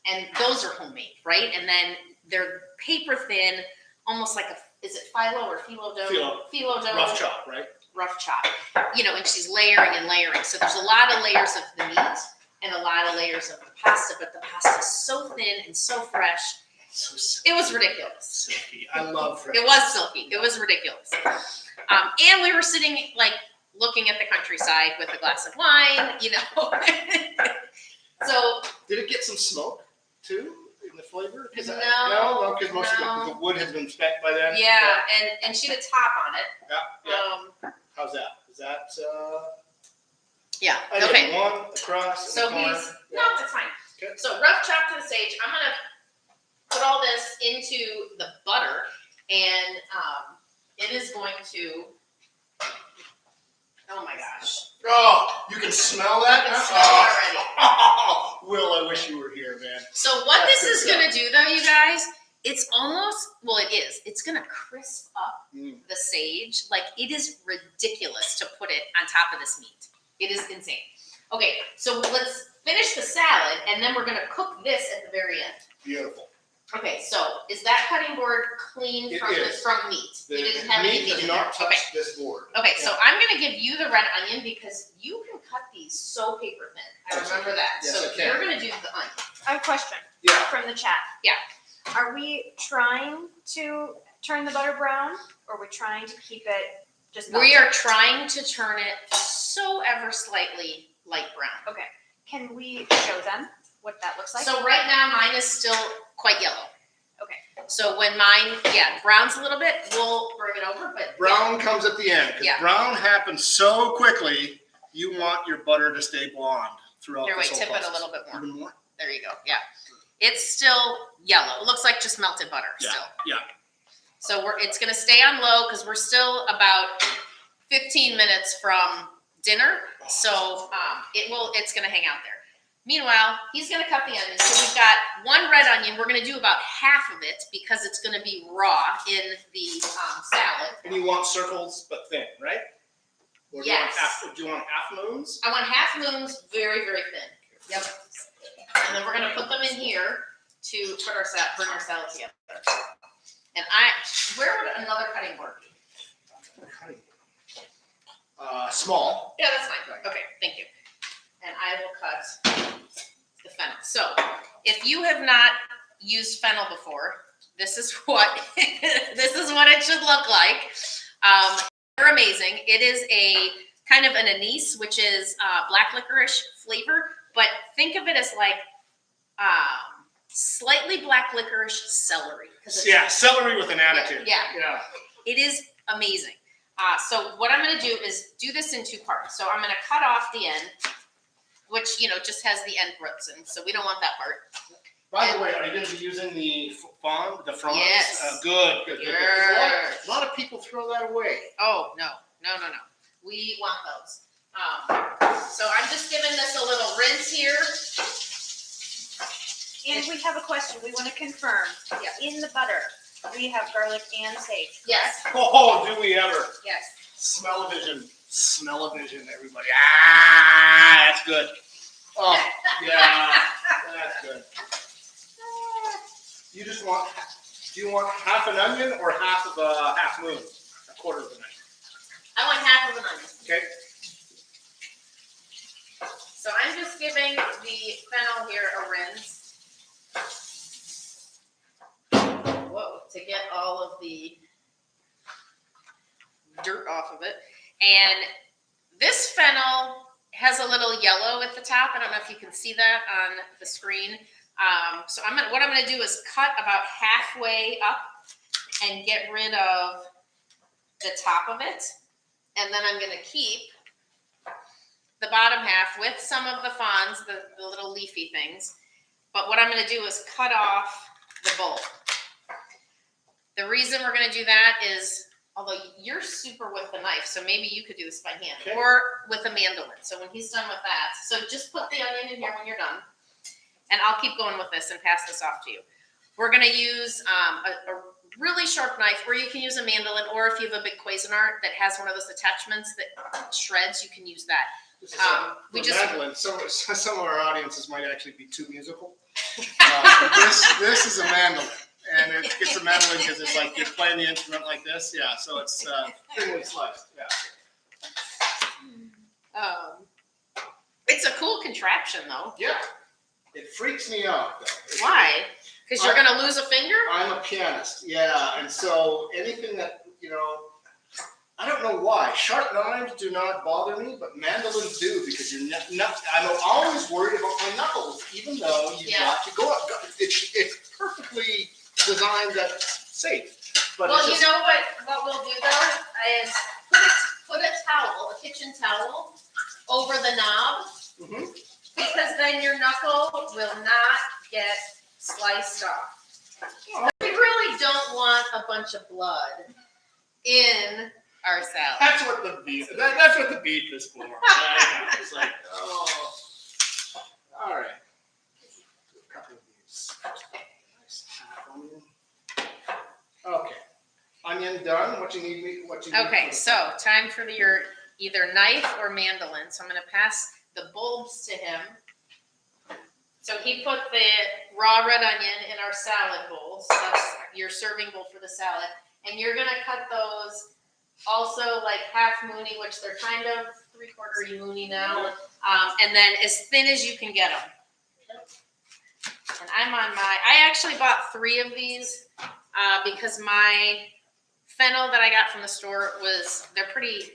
And those are homemade, right? And then they're paper thin, almost like is it phyllo or phyllo dough? Phyllo dough. Rough chop, right? Rough chop. And she's layering and layering. So there's a lot of layers of the meat and a lot of layers of the pasta, but the pasta is so thin and so fresh. So silky. It was ridiculous. Silky. I love fresh. It was silky. It was ridiculous. And we were sitting looking at the countryside with a glass of wine, So Did it get some smoke too in the flavor? No, because most of the wood has been spent by then. yeah, and she had a top on it. Yeah. How's that? Is that? Yeah. I did Okay. one across. So in the corner. no, that's fine. Okay. So rough chop to the sage. I'm gonna put all this into the butter, and it is going to. Oh my gosh! Oh, you can smell that? I can smell it already. Oh, Will, I wish you were here, man. So what That's this is good gonna do, though, you guys, it's almost, well, it is. It's gonna crisp up the sage. Like, it is ridiculous to put it on top of this meat. It is insane. Okay, so let's finish the salad, and then we're gonna cook this at the very end. Beautiful. Okay, so is that cutting board clean It from is. from meat? You The didn't have any meat meat does in not there. touch Okay. this board. Okay, so I'm gonna give you the red onion because you can cut these so paper thin. I remember that. Yes, So I can. you're gonna do the onion. I have a question Yeah. from the chat. Yeah. Are we trying to turn the butter brown, or are we trying to keep it just We melted? are trying to turn it so ever slightly light brown. Okay. Can we show them what that looks like? So right now mine is still quite yellow. Okay. So when mine, browns a little bit, we'll bring it over, but Brown comes at the end, because Yeah. brown happens so quickly, you want your butter to stay blonde throughout here, this wait, whole tip it a process. little bit more. Even more? There you go, yeah. It's still yellow. It looks like just melted butter Yeah, still. yeah. So it's gonna stay on low because we're still about 15 minutes from dinner. So it's gonna hang out there. Meanwhile, he's gonna cut the onions. So we've got one red onion. We're gonna do about half of it because it's gonna be raw in the salad. And you want circles but thin, right? Or Yes. Do you want half moons? I want half moons, very, very thin. Yep. And then we're gonna put them in here to put our bring our salad together. And where would another cutting board be? Small. Yeah, that's fine. Okay, thank you. And I will cut the fennel. So if you have not used fennel before, this is what it should look like. They're amazing. It is a kind of an anise, which is black licorice flavor, but think of it as like slightly black licorice celery. 'Cause it's- Yeah, celery with an attitude. Yeah. Yeah. It is amazing. So what I'm going to do is do this in two parts. So I'm going to cut off the end, which, just has the end roots in, so we don't want that part. By the way, are you going to be using the fronds? Yes. Good. Yes. A lot of people throw that away. Oh, no. We want those. So I'm just giving this a little rinse here. And we have a question. We want to confirm. Yeah. In the butter, we have garlic and sage. Yes, Oh, do we ever? yes. Smell-o-vision. Smell-o-vision, everybody. Ah, that's good. Oh, yeah, that's good. Do you want half an onion or half of a half moon? A quarter of an onion. I want half of an onion. Okay. So I'm just giving the fennel here a rinse. Whoa, to get all of the dirt off of it. And this fennel has a little yellow at the top. I don't know if you can see that on the screen. So what I'm gonna do is cut about halfway up and get rid of the top of it. And then I'm gonna keep the bottom half with some of the fronds, the little leafy things. But what I'm gonna do is cut off the bulb. The reason we're gonna do that is, although you're super with the knife, so maybe you could do this by hand, Okay. or with a mandolin. So when he's done with that, so just put the onion in here when you're done, and I'll keep going with this and pass this off to you. We're gonna use a really sharp knife, or you can use a mandolin, or if you have a big Cuisinart that has one of those attachments that shreds, you can use that. Madeline, some of our audiences might actually be too musical. This is a mandolin, and it's a mandolin because it's like you're playing the instrument like this. Yeah, so it's Thinly sliced. Yeah. It's a cool contraption, though. Yeah. It freaks me out, though. Why? Because you're gonna lose a finger? I'm a pianist, yeah, and so anything that, I don't know why. Sharp knives do not bother me, but mandolins do because I'm always worried about my knuckles, even though you've got to go up. It's perfectly designed that's safe. But Well, it's just, you know what we'll do though is put a towel, a kitchen towel, over the knob, Mhm. because then your knuckle will not get sliced off. We really don't want a bunch of blood in our salad. That's what the beef. That's what the beef is for. I know. It's like, oh, all right. A couple of these. Nice half onion. Okay, onion done. What you need? Okay, so time for your either knife or mandolin. So I'm gonna pass the bulbs to him. So he put the raw red onion in our salad bowl. So that's your serving bowl for the salad. And you're gonna cut those also like half moony, which they're kind of 3/4 moony now. And then as thin as you can get them. And I actually bought 3 of these because my fennel that I got from the store they're pretty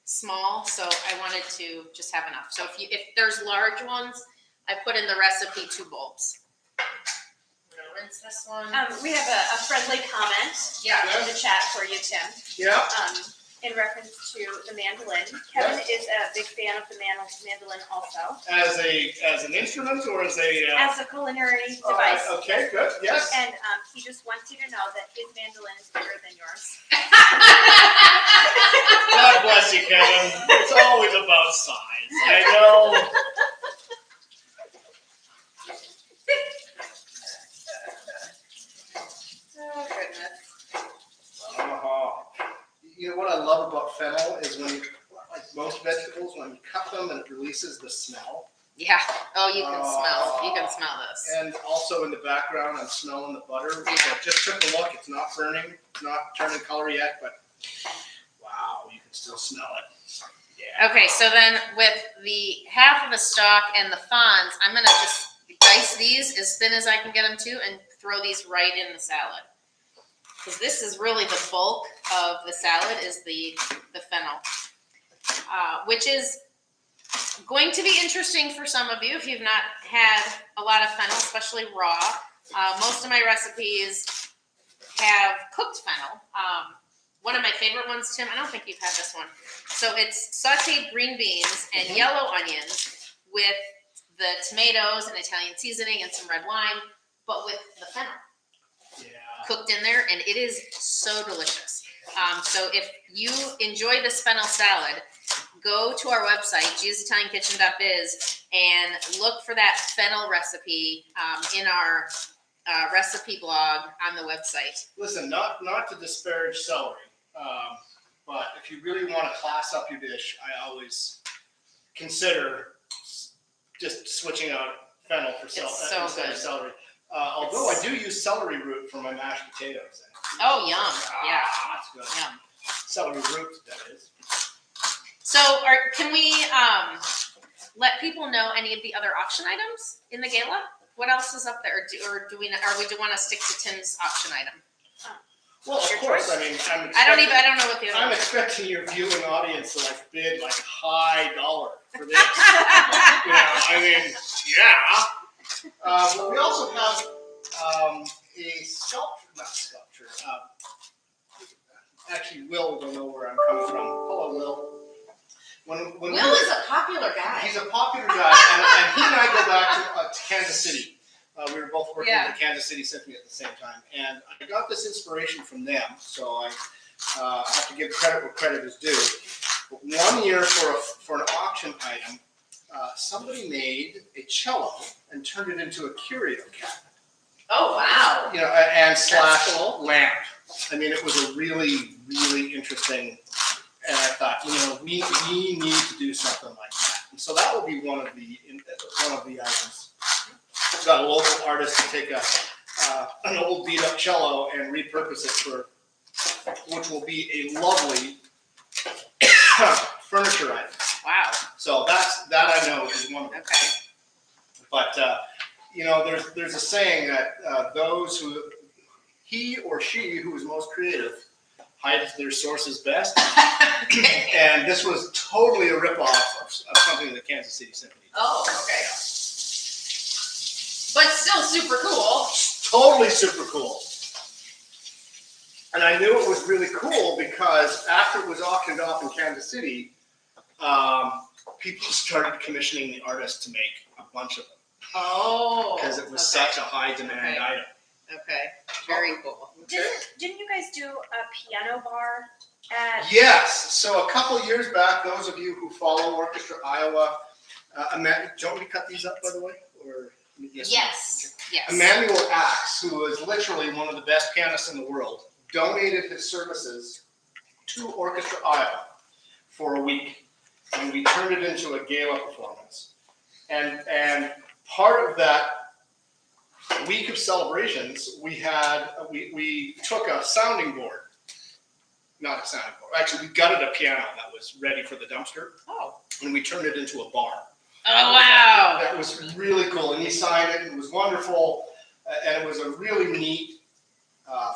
small, so I wanted to just have enough. So if there's large ones, I put in the recipe 2 bulbs. I'm gonna rinse this one. We have a friendly comment in the chat for you, Tim. Yeah. In reference to the mandolin. Kevin is a big fan of the mandolin also. As an instrument or as a As a culinary device. Okay, good. Yes. And he just wants you to know that his mandolin is bigger than yours. God bless you, Kevin. It's always about size. I know. Oh goodness. You know what I love about fennel is when like most vegetables, when you cut them and it releases the smell. Yeah. Oh, you can smell this. And also in the background, I'm smelling the butter. So I just took a look. It's not burning. It's not turning color yet, but wow, you can still smell it. Yeah. Okay, so then with the half of the stock and the fawns, I'm gonna just dice these as thin as I can get them to and throw these right in the salad. Because this is really the bulk of the salad is the fennel, which is going to be interesting for some of you if you've not had a lot of fennel, especially raw. Most of my recipes have cooked fennel. One of my favorite ones, Tim, I don't think you've had this one. So it's sauteed green beans and yellow onions with the tomatoes and Italian seasoning and some red wine, but with the fennel cooked in there, and it is so delicious. So if you enjoy this fennel salad, go to our website, jesusitaliankitchen.biz, and look for that fennel recipe in our recipe blog on the website. Listen, not to disparage celery, but if you really want to class up your dish, I always consider just switching out fennel for so instead of celery. Although I do use celery root for my mashed potatoes. Oh, yum. Yeah. That's good. Yum. Celery root, that is. So can we let people know any of the other auction items in the gala? What else is up there? Or do we want to stick to Tim's auction item? Well, of course. I mean, I don't know what the other. I'm expecting your viewing audience to like bid like high dollar for this. I mean, yeah. But we also have a sculpture. Actually, Will will know where I'm coming from. Hello, Will. When Will is a popular guy. He's a popular guy, and he and I go back to Kansas City. We were both working at the Kansas City Symphony at the same time, and I got this inspiration from them. So I have to give credit where credit is due. But one year for an auction item, somebody made a cello and turned it into a curio cabinet. Oh wow! You know, and slash cool. lamp. I mean, it was a really, really interesting. And I thought, we need to do something like that. And so that will be one of the items. I've got a local artist to take an old beat up cello and repurpose it which will be a lovely furniture item. Wow. So that I know is one of them. Okay. But there's a saying that he or she who is most creative hides their sources best. And this was totally a ripoff of something the Kansas City Symphony did. Oh, okay. But still super cool. Totally super cool. And I knew it was really cool because after it was auctioned off in Kansas City, people started commissioning the artist to make a bunch of them. Oh. Because it was such a high demand item. Okay. Very cool. Didn't you guys do a piano bar at? Yes. So a couple years back, those of you who follow Orchestra Iowa, don't we cut these up, by the way? Or Yes. Emmanuel Axe, who is literally one of the best pianists in the world, donated his services to Orchestra Iowa for a week, and we turned it into a gala performance. And part of that week of celebrations, we took a sounding board. Not a sounding board. Actually, we gutted a piano that was ready for the dumpster, Oh. and we turned it into a bar. Oh, wow. That was really cool, and he signed it. It was wonderful, and it was a really neat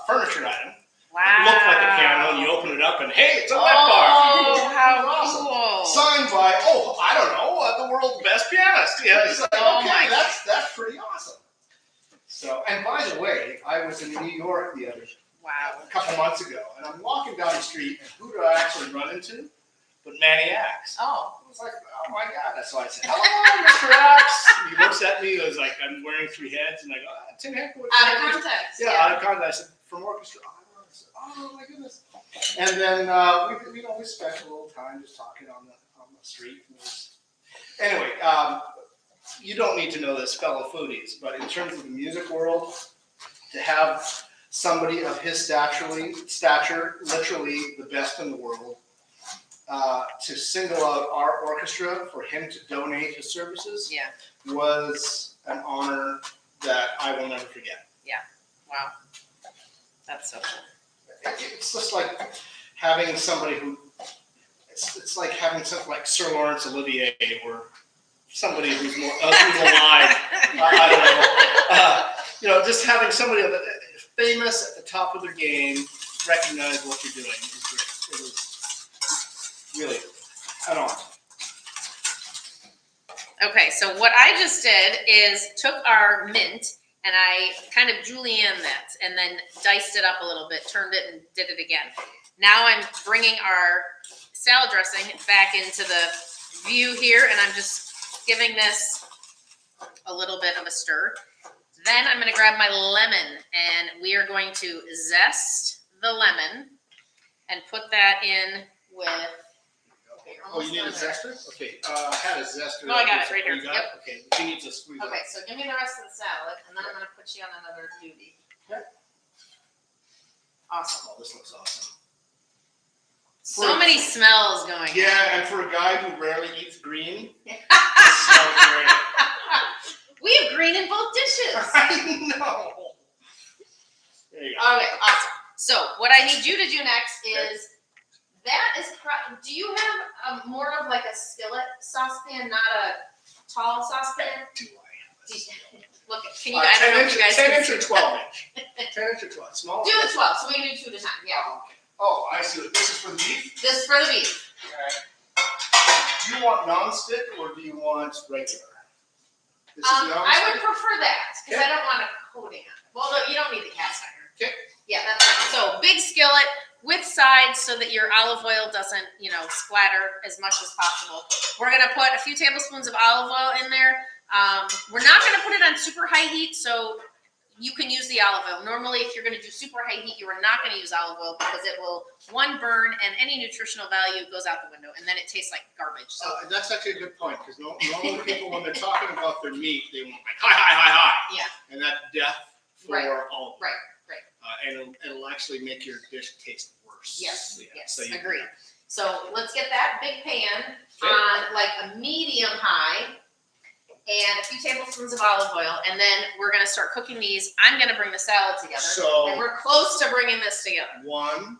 furniture item. Wow. It looked like a piano, and you open it up, and hey, it's a wet bar. Oh, how Awesome. cool. Signed by, I don't know, the world's best pianist. Yeah, it's like, Oh okay, my. that's pretty awesome. So, and by the way, I was in New York Wow. a couple months ago, and I'm walking down the street, and who do I actually run into? But Manny Axe. Oh. I was like, oh my God. So I said, hello, Mr. Axe. He looks at me, he was like, I'm wearing 3 heads, and I go, Tim Hankewich. Out of context. Yeah, out of context. I said, from orchestra. I said, oh my goodness. And then we spent a little time just talking on the street. Anyway, you don't need to know this, fellow foodies, but in terms of the music world, to have somebody of his stature, literally the best in the world, to single out our orchestra for him to donate his services was an honor that I will never forget. Wow. That's so cool. It's just like having somebody who, it's like having something like Sir Laurence Olivier or somebody who's more who's alive. I don't know. Just having somebody famous at the top of their game recognize what you're doing is great. It was really an honor. Okay, so what I just did is took our mint and I kind of julienne that and then diced it up a little bit, turned it and did it again. Now I'm bringing our salad dressing back into the view here and I'm just giving this a little bit of a stir. Then I'm going to grab my lemon and we are going to zest the lemon and put that in with. Oh, you need a zester? Okay, I had a zester. Oh, I got it right here. You got Yep. it? Okay, she needs to squeeze it. Okay, so give me the rest of the salad and then I'm going to put you on another duty. Okay. Awesome. Oh, this looks awesome. So many smells going on. Yeah, and for a guy who rarely eats green, this smells great. We have green in both dishes. I know. There you go. Okay, awesome. So what I need you to do next is, do you have more of like a skillet saucepan, not a tall saucepan? Do I? Look, can you guys, I don't know if you guys 10 can inch see. or 12 inch? 10 inch or 12? Small? Do the 12, so we can do 2 at a time, yeah. Oh, okay. Oh, I see. This is for the beef? This is for the beef. Okay. Do you want non-stick or do you want regular? This is I non-stick? would prefer that, because Okay. I don't want a coating on it. Well, no, you don't need the cast iron. Okay. Yeah, that's right. So big skillet with sides so that your olive oil doesn't, splatter as much as possible. We're gonna put a few tablespoons of olive oil in there. We're not gonna put it on super high heat, so you can use the olive oil. Normally, if you're gonna do super high heat, you are not gonna use olive oil because it will, burn and any nutritional value goes out the window, and then it tastes like garbage. So That's actually a good point because normally people, when they're talking about their meat, they want like high. Yeah. And that's death for Right. all. Right. And it'll actually make your dish taste worse. Yes, Yeah, yes, so you- agreed. So let's get that big pan Okay. on like a medium high and a few tablespoons of olive oil, and then we're gonna start cooking these. I'm gonna bring the salad together, and So we're close to bringing this together. 1,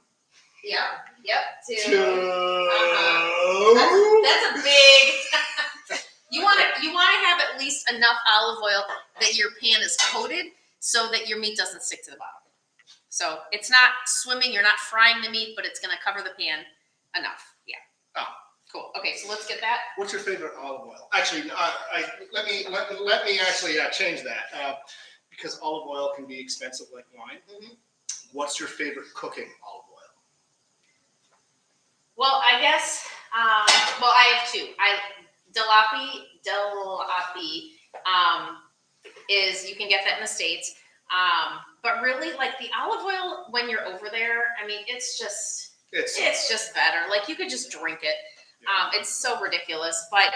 Yep, 2. 2. That's a big. You want to have at least enough olive oil that your pan is coated, so that your meat doesn't stick to the bottom. So it's not swimming. You're not frying the meat, but it's going to cover the pan enough. Yeah. Oh. Cool. Okay, so let's get that. What's your favorite olive oil? Actually, let me actually change that because olive oil can be expensive like wine. Mhm. What's your favorite cooking olive oil? Well, I guess. I have 2. Delapi is, you can get that in the States. But really, like the olive oil, when you're over there, I mean, it's just better. Like you could just drink it. It's so ridiculous. But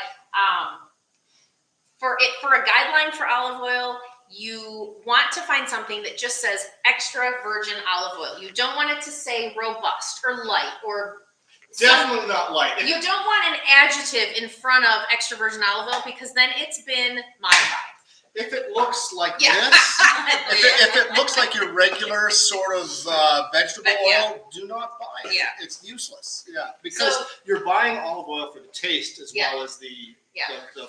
for a guideline for olive oil, you want to find something that just says extra virgin olive oil. You don't want it to say robust or light or Definitely not light. You don't want an adjective in front of extra virgin olive oil because then it's been modified. If it looks like Yeah. this, if it looks like your regular sort of vegetable Yeah. oil, do not buy it. Yeah. It's useless. Yeah, because So- you're buying olive oil for the taste as Yeah. well as the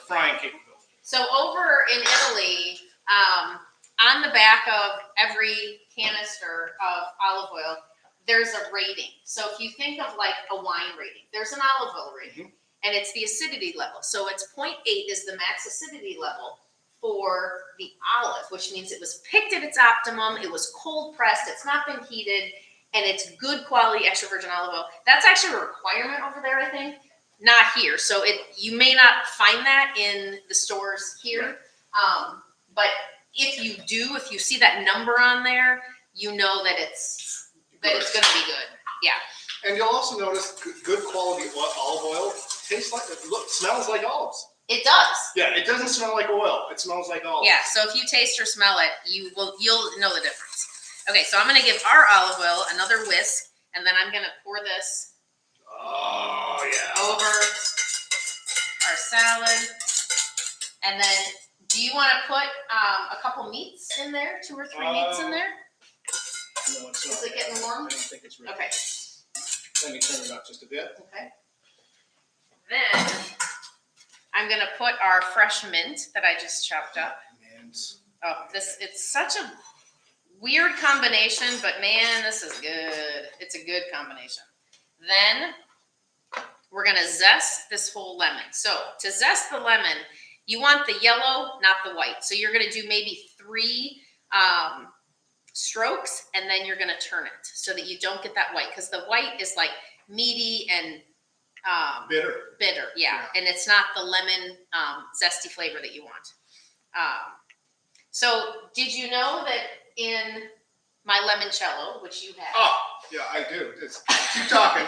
frying capability. So over in Italy, on the back of every canister of olive oil, there's a rating. So if you think of like a wine rating, there's an olive oil rating, and it's the acidity level. So it's 0.8 is the max acidity level for the olive, which means it was picked at its optimum, it was cold pressed, it's not been heated, and it's good quality extra virgin olive oil. That's actually a requirement over there, I think. Not here. So you may not find that in the stores here. But if you see that number on there, you know that it's going to be good. Yeah. And you'll also notice good quality olive oil tastes like, smells like olives. It does. Yeah, it doesn't smell like oil. It smells like olives. Yeah. So if you taste or smell it, you'll know the difference. Okay. So I'm going to give our olive oil another whisk, and then I'm going to pour this over our salad. And then, do you want to put a couple meats in there? 2 or 3 meats in there? No, it's Is not. it getting warm? I don't think it's ready. Okay. Let me turn it up just a bit. Okay. Then I'm gonna put our fresh mint that I just chopped up. Oh, it's such a weird combination, but man, this is good. It's a good combination. Then we're gonna zest this whole lemon. So to zest the lemon, you want the yellow, not the white. So you're gonna do maybe 3 strokes, and then you're gonna turn it so that you don't get that white, because the white is like meaty and bitter, yeah. And it's not the lemon zesty flavor that you want. So did you know that in my limoncello, which you have, Oh, yeah, I do. Keep talking.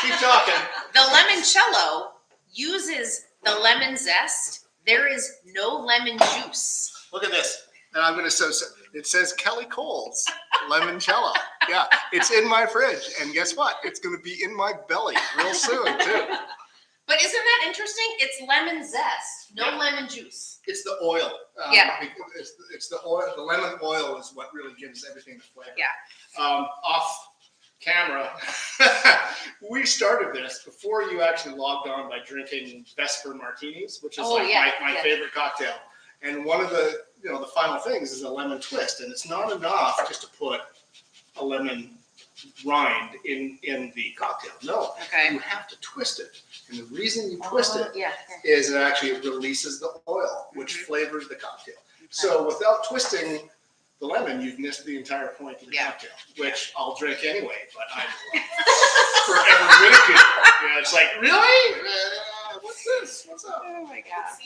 Keep talking. the limoncello uses the lemon zest. There is no lemon juice. Look at this. And I'm going to it says Kelly Cole's limoncello. Yeah, it's in my fridge. And guess what? It's going to be in my belly real soon, too. But isn't that interesting? It's lemon zest, no Yeah. lemon juice. It's the oil. Yeah. It's the oil. The lemon oil is what really gives everything the flavor. Yeah. Off camera, we started this before you actually logged on by drinking Vesper martinis, which is my favorite cocktail. And one of the the final things is a lemon twist, and it's not enough just to put a lemon rind in the cocktail. No, Okay. you have to twist it, and the reason you twist it Yeah. is it actually releases the oil, which flavors the cocktail. So without twisting the lemon, you've missed the entire point of the cocktail, which I'll drink anyway, but I will forever ridicule. Yeah, it's like, really? What's this? What's up? Oh my god.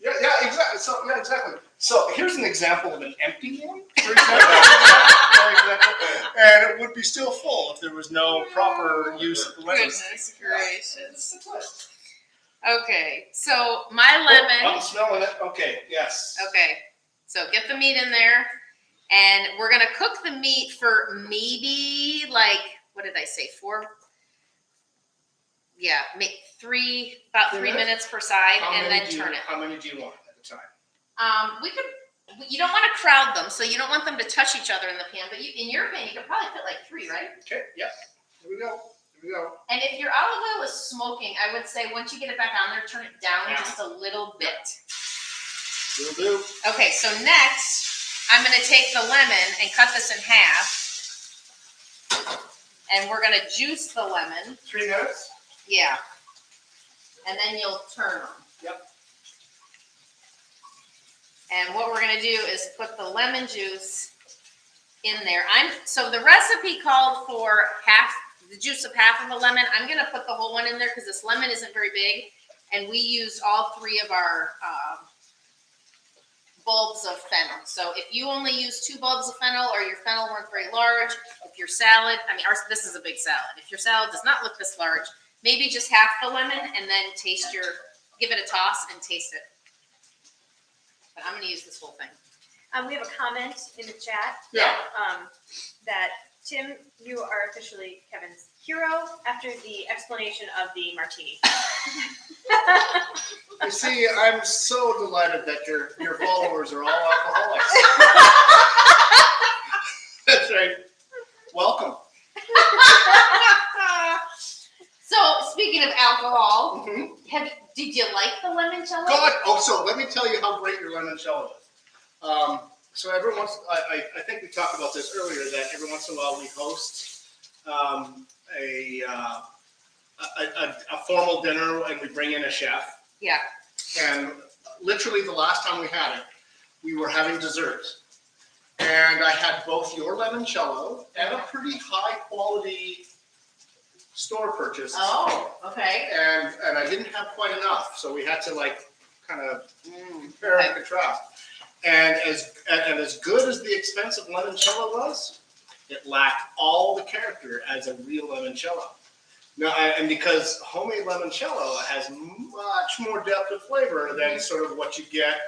Yeah, exactly. So here's an example of an empty one, for example. And it would be still full if there was no proper use of the lemon. Goodness gracious. Okay, so my lemon. I'm smelling it. Okay, yes. Okay, so get the meat in there, and we're gonna cook the meat for maybe what did I say? 4. Yeah, make about 3 minutes per side, and then turn it. How many do you want at a time? You don't want to crowd them, so you don't want them to touch each other in the pan. But in your pan, you could probably fit like 3, right? Okay, yeah. Here we go. And if your olive oil is smoking, I would say once you get it back on there, turn it down just a little bit. Will do. Okay, so next, I'm going to take the lemon and cut this in half. And we're going to juice the lemon. 3 minutes? Yeah. And then you'll turn them. Yep. And what we're going to do is put the lemon juice in there. So the recipe called for the juice of half of a lemon. I'm going to put the whole one in there because this lemon isn't very big. And we used all 3 of our bulbs of fennel. So if you only use 2 bulbs of fennel, or your fennel weren't very large, if your salad, this is a big salad. If your salad does not look this large, maybe just half the lemon, and then give it a toss and taste it. But I'm going to use this whole thing. We have a comment in the chat. Yeah. That Tim, you are officially Kevin's hero after the explanation of the martini. Yeah, You see, I'm so delighted that your followers are all alcoholics. That's right. Welcome. So speaking of alcohol, Mhm. did you like the limoncello? God, so let me tell you how great your limoncello is. So every once, I think we talked about this earlier, that every once in a while we host a formal dinner and we bring in a chef. Yeah. And literally the last time we had it, we were having dessert. And I had both your limoncello and a pretty high quality store purchase. Oh, okay. And I didn't have quite enough, so we had to kind of compare and contrast. And as good as the expensive limoncello was, it lacked all the character as a real limoncello. No, and because homemade limoncello has much more depth of flavor than sort of what you get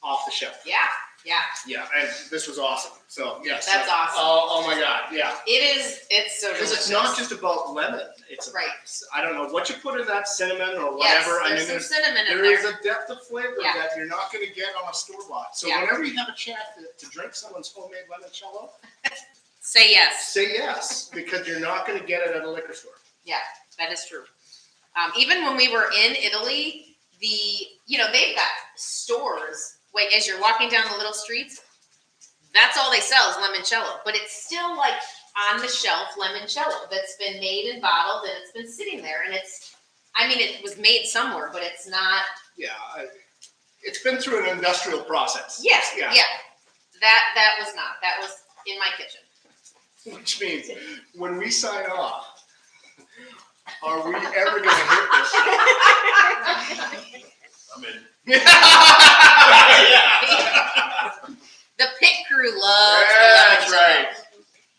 off the shelf. Yeah. Yeah. Yeah, and this was awesome. So yes, That's awesome. Oh my God, yeah. It's so Because delicious. it's not just about lemon. It's Right. I don't know what you put in that cinnamon or Yes, whatever. there's some cinnamon in there there. is a depth of flavor Yeah. that you're not going to get on a store bought. So Yeah. whenever you have a chance to drink someone's homemade limoncello, Say yes. say yes, because you're not going to get it at a liquor store. Yeah, that is true. Even when we were in Italy, they've got stores. Like as you're walking down the little streets, that's all they sell is limoncello. But it's still like on the shelf limoncello that's been made and bottled and it's been sitting there. And it was made somewhere, but it's not. Yeah, it's been through an industrial process. Yes, Yeah. That was not. That was in my kitchen. Which means when we sign off, are we ever going to hit this? I'm in. The pit crew loves the That's limoncello. right.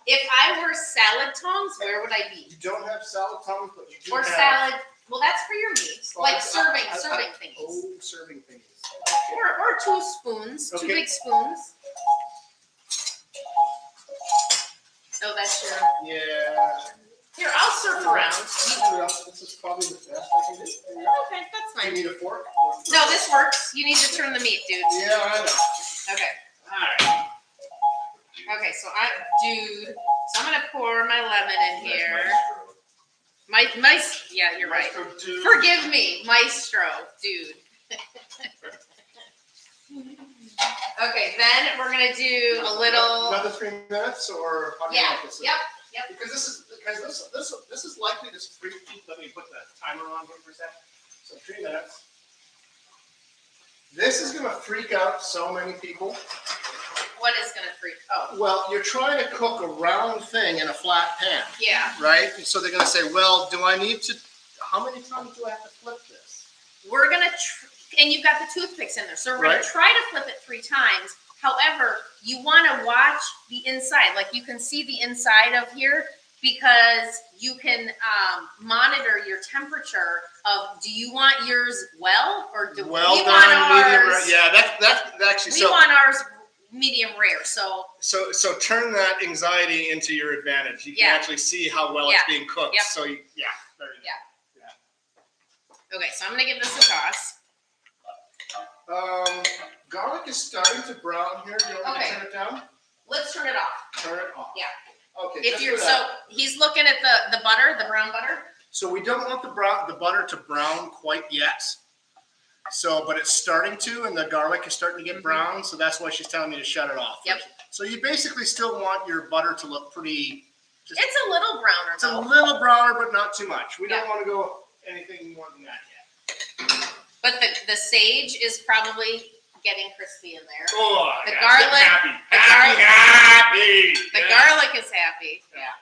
If I were salad tongs, where would I be? You don't have salad tongues, but you do Or have salad. Well, that's for your meats, Well, like serving thingies. Oh, serving things. Or 2 spoons, 2 Okay. big spoons. Oh, that's your. Yeah. Here, I'll serve around. This is probably the best I can do. Okay, that's Do you fine. need a fork? No, this works. You need to turn the meat, dude. Yeah, I know. Okay. All right. Okay, so I'm gonna pour my lemon in here. Yeah, you're right. Maestro, dude. Forgive me, Maestro, dude. Okay, then we're gonna do a little. Another 3 minutes, or how do you Yeah. want this? Yep. Because this is likely to freak. Let me put the timer on for a sec. So 3 minutes. This is going to freak out so many people. What is gonna freak? Oh, Well, you're trying to cook a round thing in a flat pan, yeah. right? And so they're going to say, well, do I need to? How many times do I have to flip this? We're gonna, and you've got the toothpicks in there, so we're gonna Right. try to flip it 3 times. However, you wanna watch the inside, like you can see the inside of here, because you can monitor your temperature of, do you want yours or do Well we done, want medium rare. ours? Yeah, that's actually We want ours medium rare, so So turn that anxiety into your advantage. You can Yeah. actually see how well Yeah. it's being cooked. Yep. So very good. okay, so I'm gonna give this a toss. Garlic is starting to brown here. Do you want me Okay. to turn it down? Let's turn it off. Turn it off. Yeah. Okay. If just you're for that. so he's looking at the butter, the brown butter. So we don't want the butter to brown quite yet. So, but it's starting to, and the garlic is starting to get brown. So that's why she's telling me to shut it off. Yep. So you basically still want your butter to look pretty. It's a little browner It's a though. little browner, but not too much. We Yeah. don't want to go anything more than that yet. But the sage is probably getting crispy in there. Oh, The yeah, garlic- happy. The Yeah. garlic is happy. Yeah.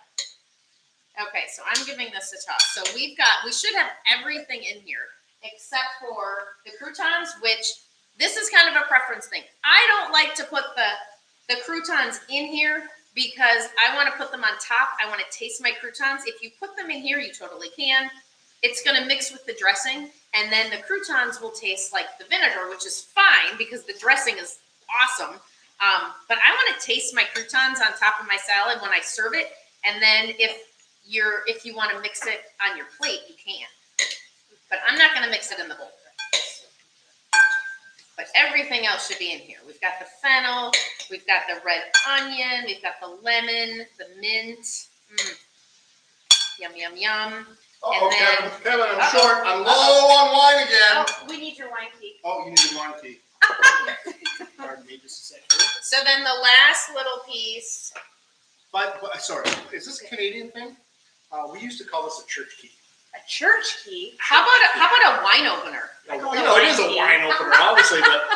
Okay, so I'm giving this a toss. So we should have everything in here except for the croutons, which this is kind of a preference thing. I don't like to put the croutons in here because I want to put them on top. I want to taste my croutons. If you put them in here, you totally can. It's going to mix with the dressing, and then the croutons will taste like the vinegar, which is fine because the dressing is awesome. But I want to taste my croutons on top of my salad when I serve it, and then if you want to mix it on your plate, you can. But I'm not going to gonna mix it in the bowl. But everything else should be in here. We've got the fennel, we've got the red onion, we've got the lemon, the mint. Yum, yum, yum. Oh, And Kevin, I'm short. I'm low on wine again. Oh, we need your wine key. Oh, you need a wine key. Pardon me, just a second. So then the last little piece. But sorry, is this a Canadian thing? We used to call this a church key. A church key. How about a wine opener? I call You it know, a it wine is a key. wine opener, obviously, but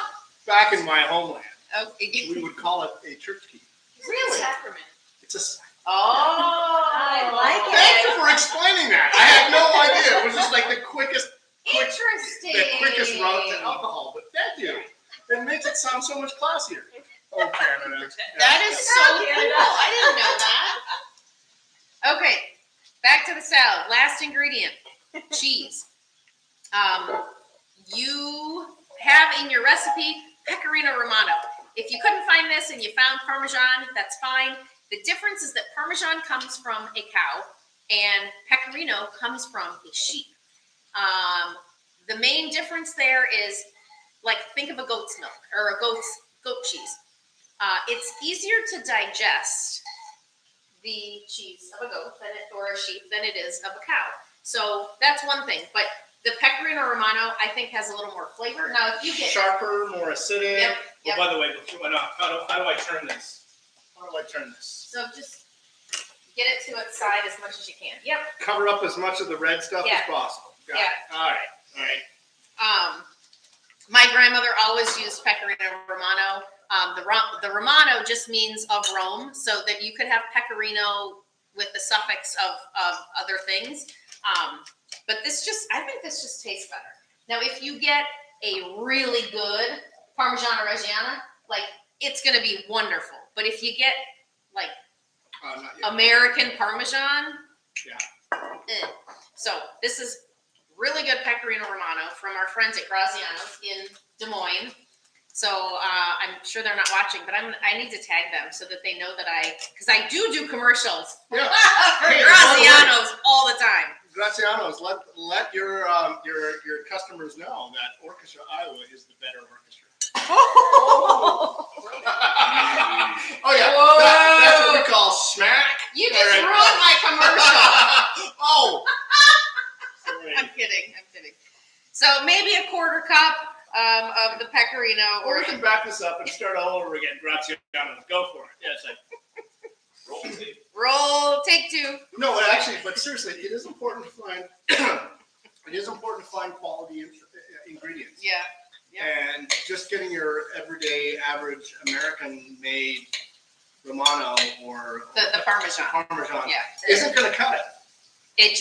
back in my homeland, Okay. we would call it a church key. Really? Sacrament. It's a. Oh, I like it. Thank you for explaining that. I had no idea. It was just like the quickest Interesting. route to alcohol. But thank you. It makes it sound so much classier. Oh, Canada. That is so cool. I didn't know that. Okay, back to the salad. Last ingredient, cheese. You have in your recipe Pecorino Romano. If you couldn't find this and you found Parmesan, that's fine. The difference is that Parmesan comes from a cow and Pecorino comes from a sheep. The main difference there is, like, think of a goat's milk or a goat cheese. It's easier to digest the cheese of a goat or a sheep than it is of a cow. So that's one thing. But the Pecorino Romano, I think, has a little more flavor. Now, if you get Sharper, more acidic. Yep. Oh, by the way, before, no, how do I turn this? How do I turn this? so just get it to its side as much as you can. Yep. Cover up as much of the red stuff Yeah. as possible. Got Yeah. it. All right. My grandmother always used Pecorino Romano. The Romano just means of Rome, so that you could have Pecorino with the suffix of other things. But I think this just tastes better. Now, if you get a really good Parmigiano Reggiano, like, it's going to be wonderful. But if you get, like, Not yet. American Parmesan, Yeah. So this is really good Pecorino Romano from our friends at Graziano's in Des Moines. So I'm sure they're not watching, but I need to tag them so that they know that because I do commercials Yeah. for Hey, Graziano's all the time. Graziano's, let your customers know that Orchestra Iowa is the better orchestra. Oh yeah, Whoa. that's what we call smack. You just All right. ruined my commercial. Oh. Sorry. I'm kidding. So maybe a quarter cup of the Pecorino, Or or we can back this up and start all over again. Graziano's, go for it. Yes, roll tape. roll, take two. No, actually, but seriously, it is important to find. It is important to find quality ingredients. Yeah. And just getting your everyday, average American-made Romano or The Parmesan. Parmesan Yeah. isn't going to cut it. It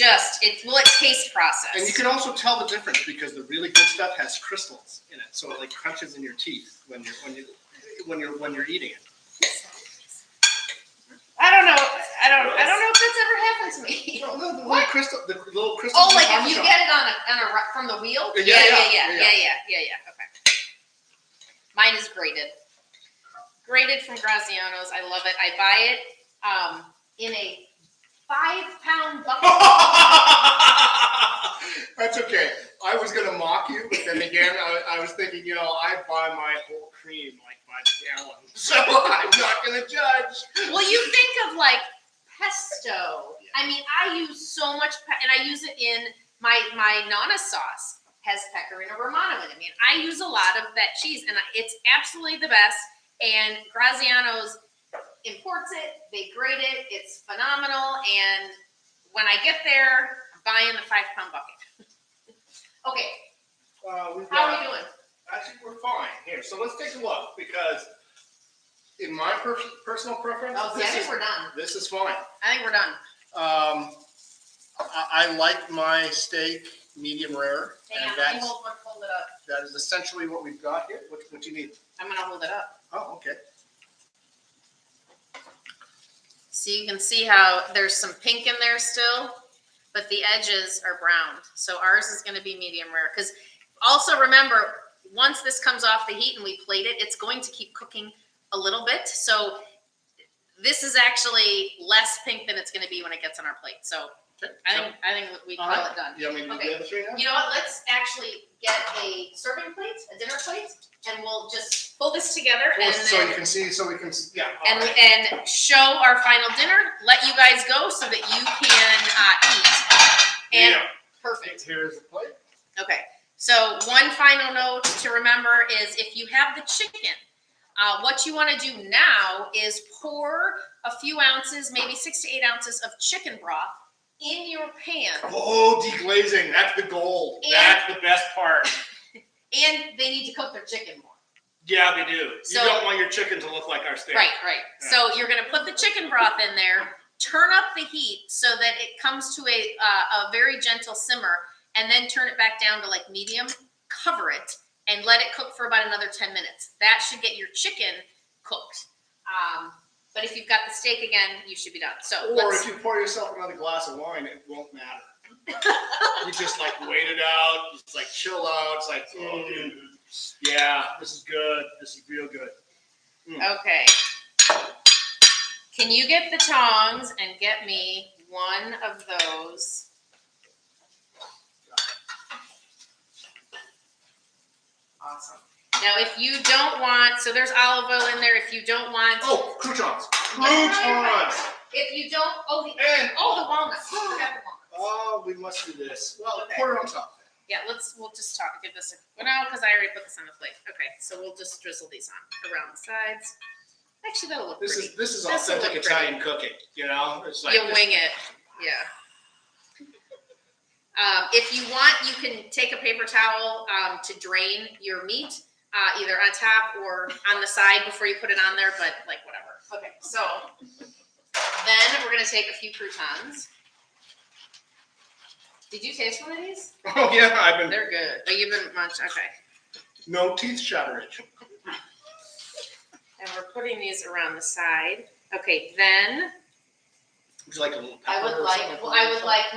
taste process. And you can also tell the difference because the really good stuff has crystals in it, so it like crunches in your teeth when you're eating it. I don't know if that's ever happened to me. No, the What? little crystals. Oh, in like if Parmesan. you get it from the wheel? Yeah. Okay. Mine is grated. Grated from Graziano's. I love it. I buy it in a 5-pound bucket. That's okay. I was gonna mock you, but then again, I was thinking, I buy my whole cream like by the gallon, so I'm not gonna judge. Well, you think of like pesto. I mean, I use so much, and I use it in my Nana sauce. Has Pecorino Romano in it. I mean, I use a lot of that cheese, and it's absolutely the best. And Graziano's imports it, they grate it, it's phenomenal. And when I get there, I'm buying the 5-pound bucket. Okay, how are we doing? Actually, we're fine here. So let's take a look because, in my personal preference, Oh, see, I think we're done. this is fine. I think we're done. I like my steak medium rare, Hang and on, let me that's hold it up. that is essentially what we've got here. What you need? I'm gonna hold it up. Oh, okay. So you can see how there's some pink in there still, but the edges are browned. So ours is gonna be medium rare. Because also remember, once this comes off the heat and we plate it, it's going to keep cooking a little bit. So this is actually less pink than it's gonna be when it gets on our plate. So I think we call it done. You want me to do Okay. the other three now? You know what? Let's actually get a serving plate, a dinner plate, and we'll just pull this together and So then you can see, yeah. all and right. and show our final dinner. Let you guys go so that you can eat. And Yeah. perfect. Here's the plate. Okay. So one final note to remember is if you have the chicken, what you want to do now is pour a few ounces, maybe 6 to 8 ounces of chicken broth in your pan. Oh, deglazing. That's the gold. And- That's the best part. And they need to cook their chicken more. Yeah, they do. So- you don't want your chicken to look like our steak. Right. Yeah. So you're going to put the chicken broth in there, turn up the heat so that it comes to a very gentle simmer, and then turn it back down to like medium, cover it, and let it cook for about another 10 minutes. That should get your chicken cooked. But if you've got the steak again, you should be done. So Or if you pour yourself another glass of wine, it won't matter. You just like wait it out. It's like chill out. It's like, oh, dude. Yeah, this is good. This is real good. Okay. Can you get the tongs and get me one of those? Awesome. Now, if you don't want, so there's olive oil in there. If you don't want, Oh, croutons. Croutons. if you don't, the And walnuts. We forgot the walnuts. oh, we must do this. Well, Okay. pour it on top. Yeah, we'll just talk. Give this a, well, no, because I already put this on the plate. Okay, so we'll just drizzle these on around the sides. Actually, that'll look This pretty. is this is This'll authentic look Italian cooking. You know, it's like You wing it, yeah. If you want, you can take a paper towel to drain your meat, either on top or on the side before you put it on there, but like whatever. Okay, so then we're gonna take a few croutons. Did you taste one of these? Oh yeah, I've been They're good. Oh, you've been munch. Okay, no teeth shattering. and we're putting these around the side. Okay, then Would you like a little pepper I would or like something?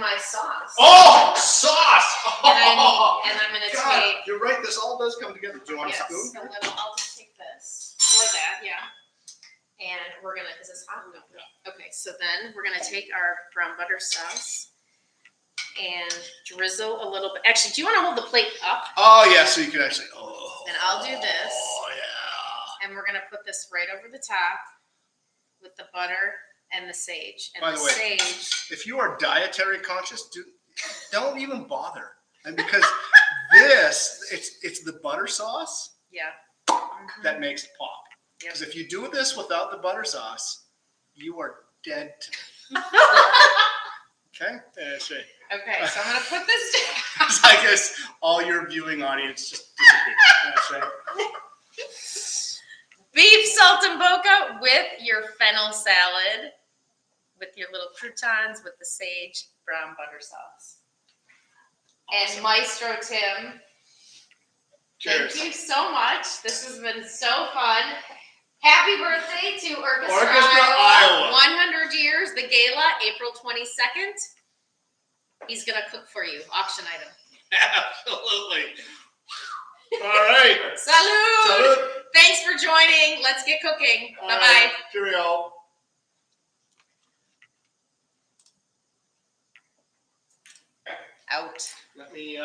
my sauce. Oh, sauce! And I'm gonna God, take. you're right. This all does come together. Do you want Yes, a spoon? I'll just take this for that, yeah. And we're gonna, is this hot? No. Okay, so then we're gonna take our brown butter sauce and drizzle a little bit. Actually, do you wanna hold the plate up? Oh yeah, so you can actually. Oh. And I'll do this. Oh yeah. And we're gonna put this right over the top with the butter and the sage. And By the way, sage, if you are dietary conscious, don't even bother. And because this, it's the butter sauce yeah. that makes it pop. Yep. Because if you do this without the butter sauce, you are dead to me. Okay? That's right. Okay, so I'm gonna put this down. So I guess all your viewing audience just disappeared. That's right. Beef saltimbocca with your fennel salad, with your little croutons, with the sage brown butter sauce. And Maestro Tim, Cheers. thank you so much. This has been so fun. Happy birthday to Orchestra Iowa. 100 years, the gala, April 22nd. He's going to cook for you. Auction item. Absolutely. All right. Salud! Salud. Thanks for joining. Let's get cooking. All Bye-bye. right. Cheerio. Out. Let me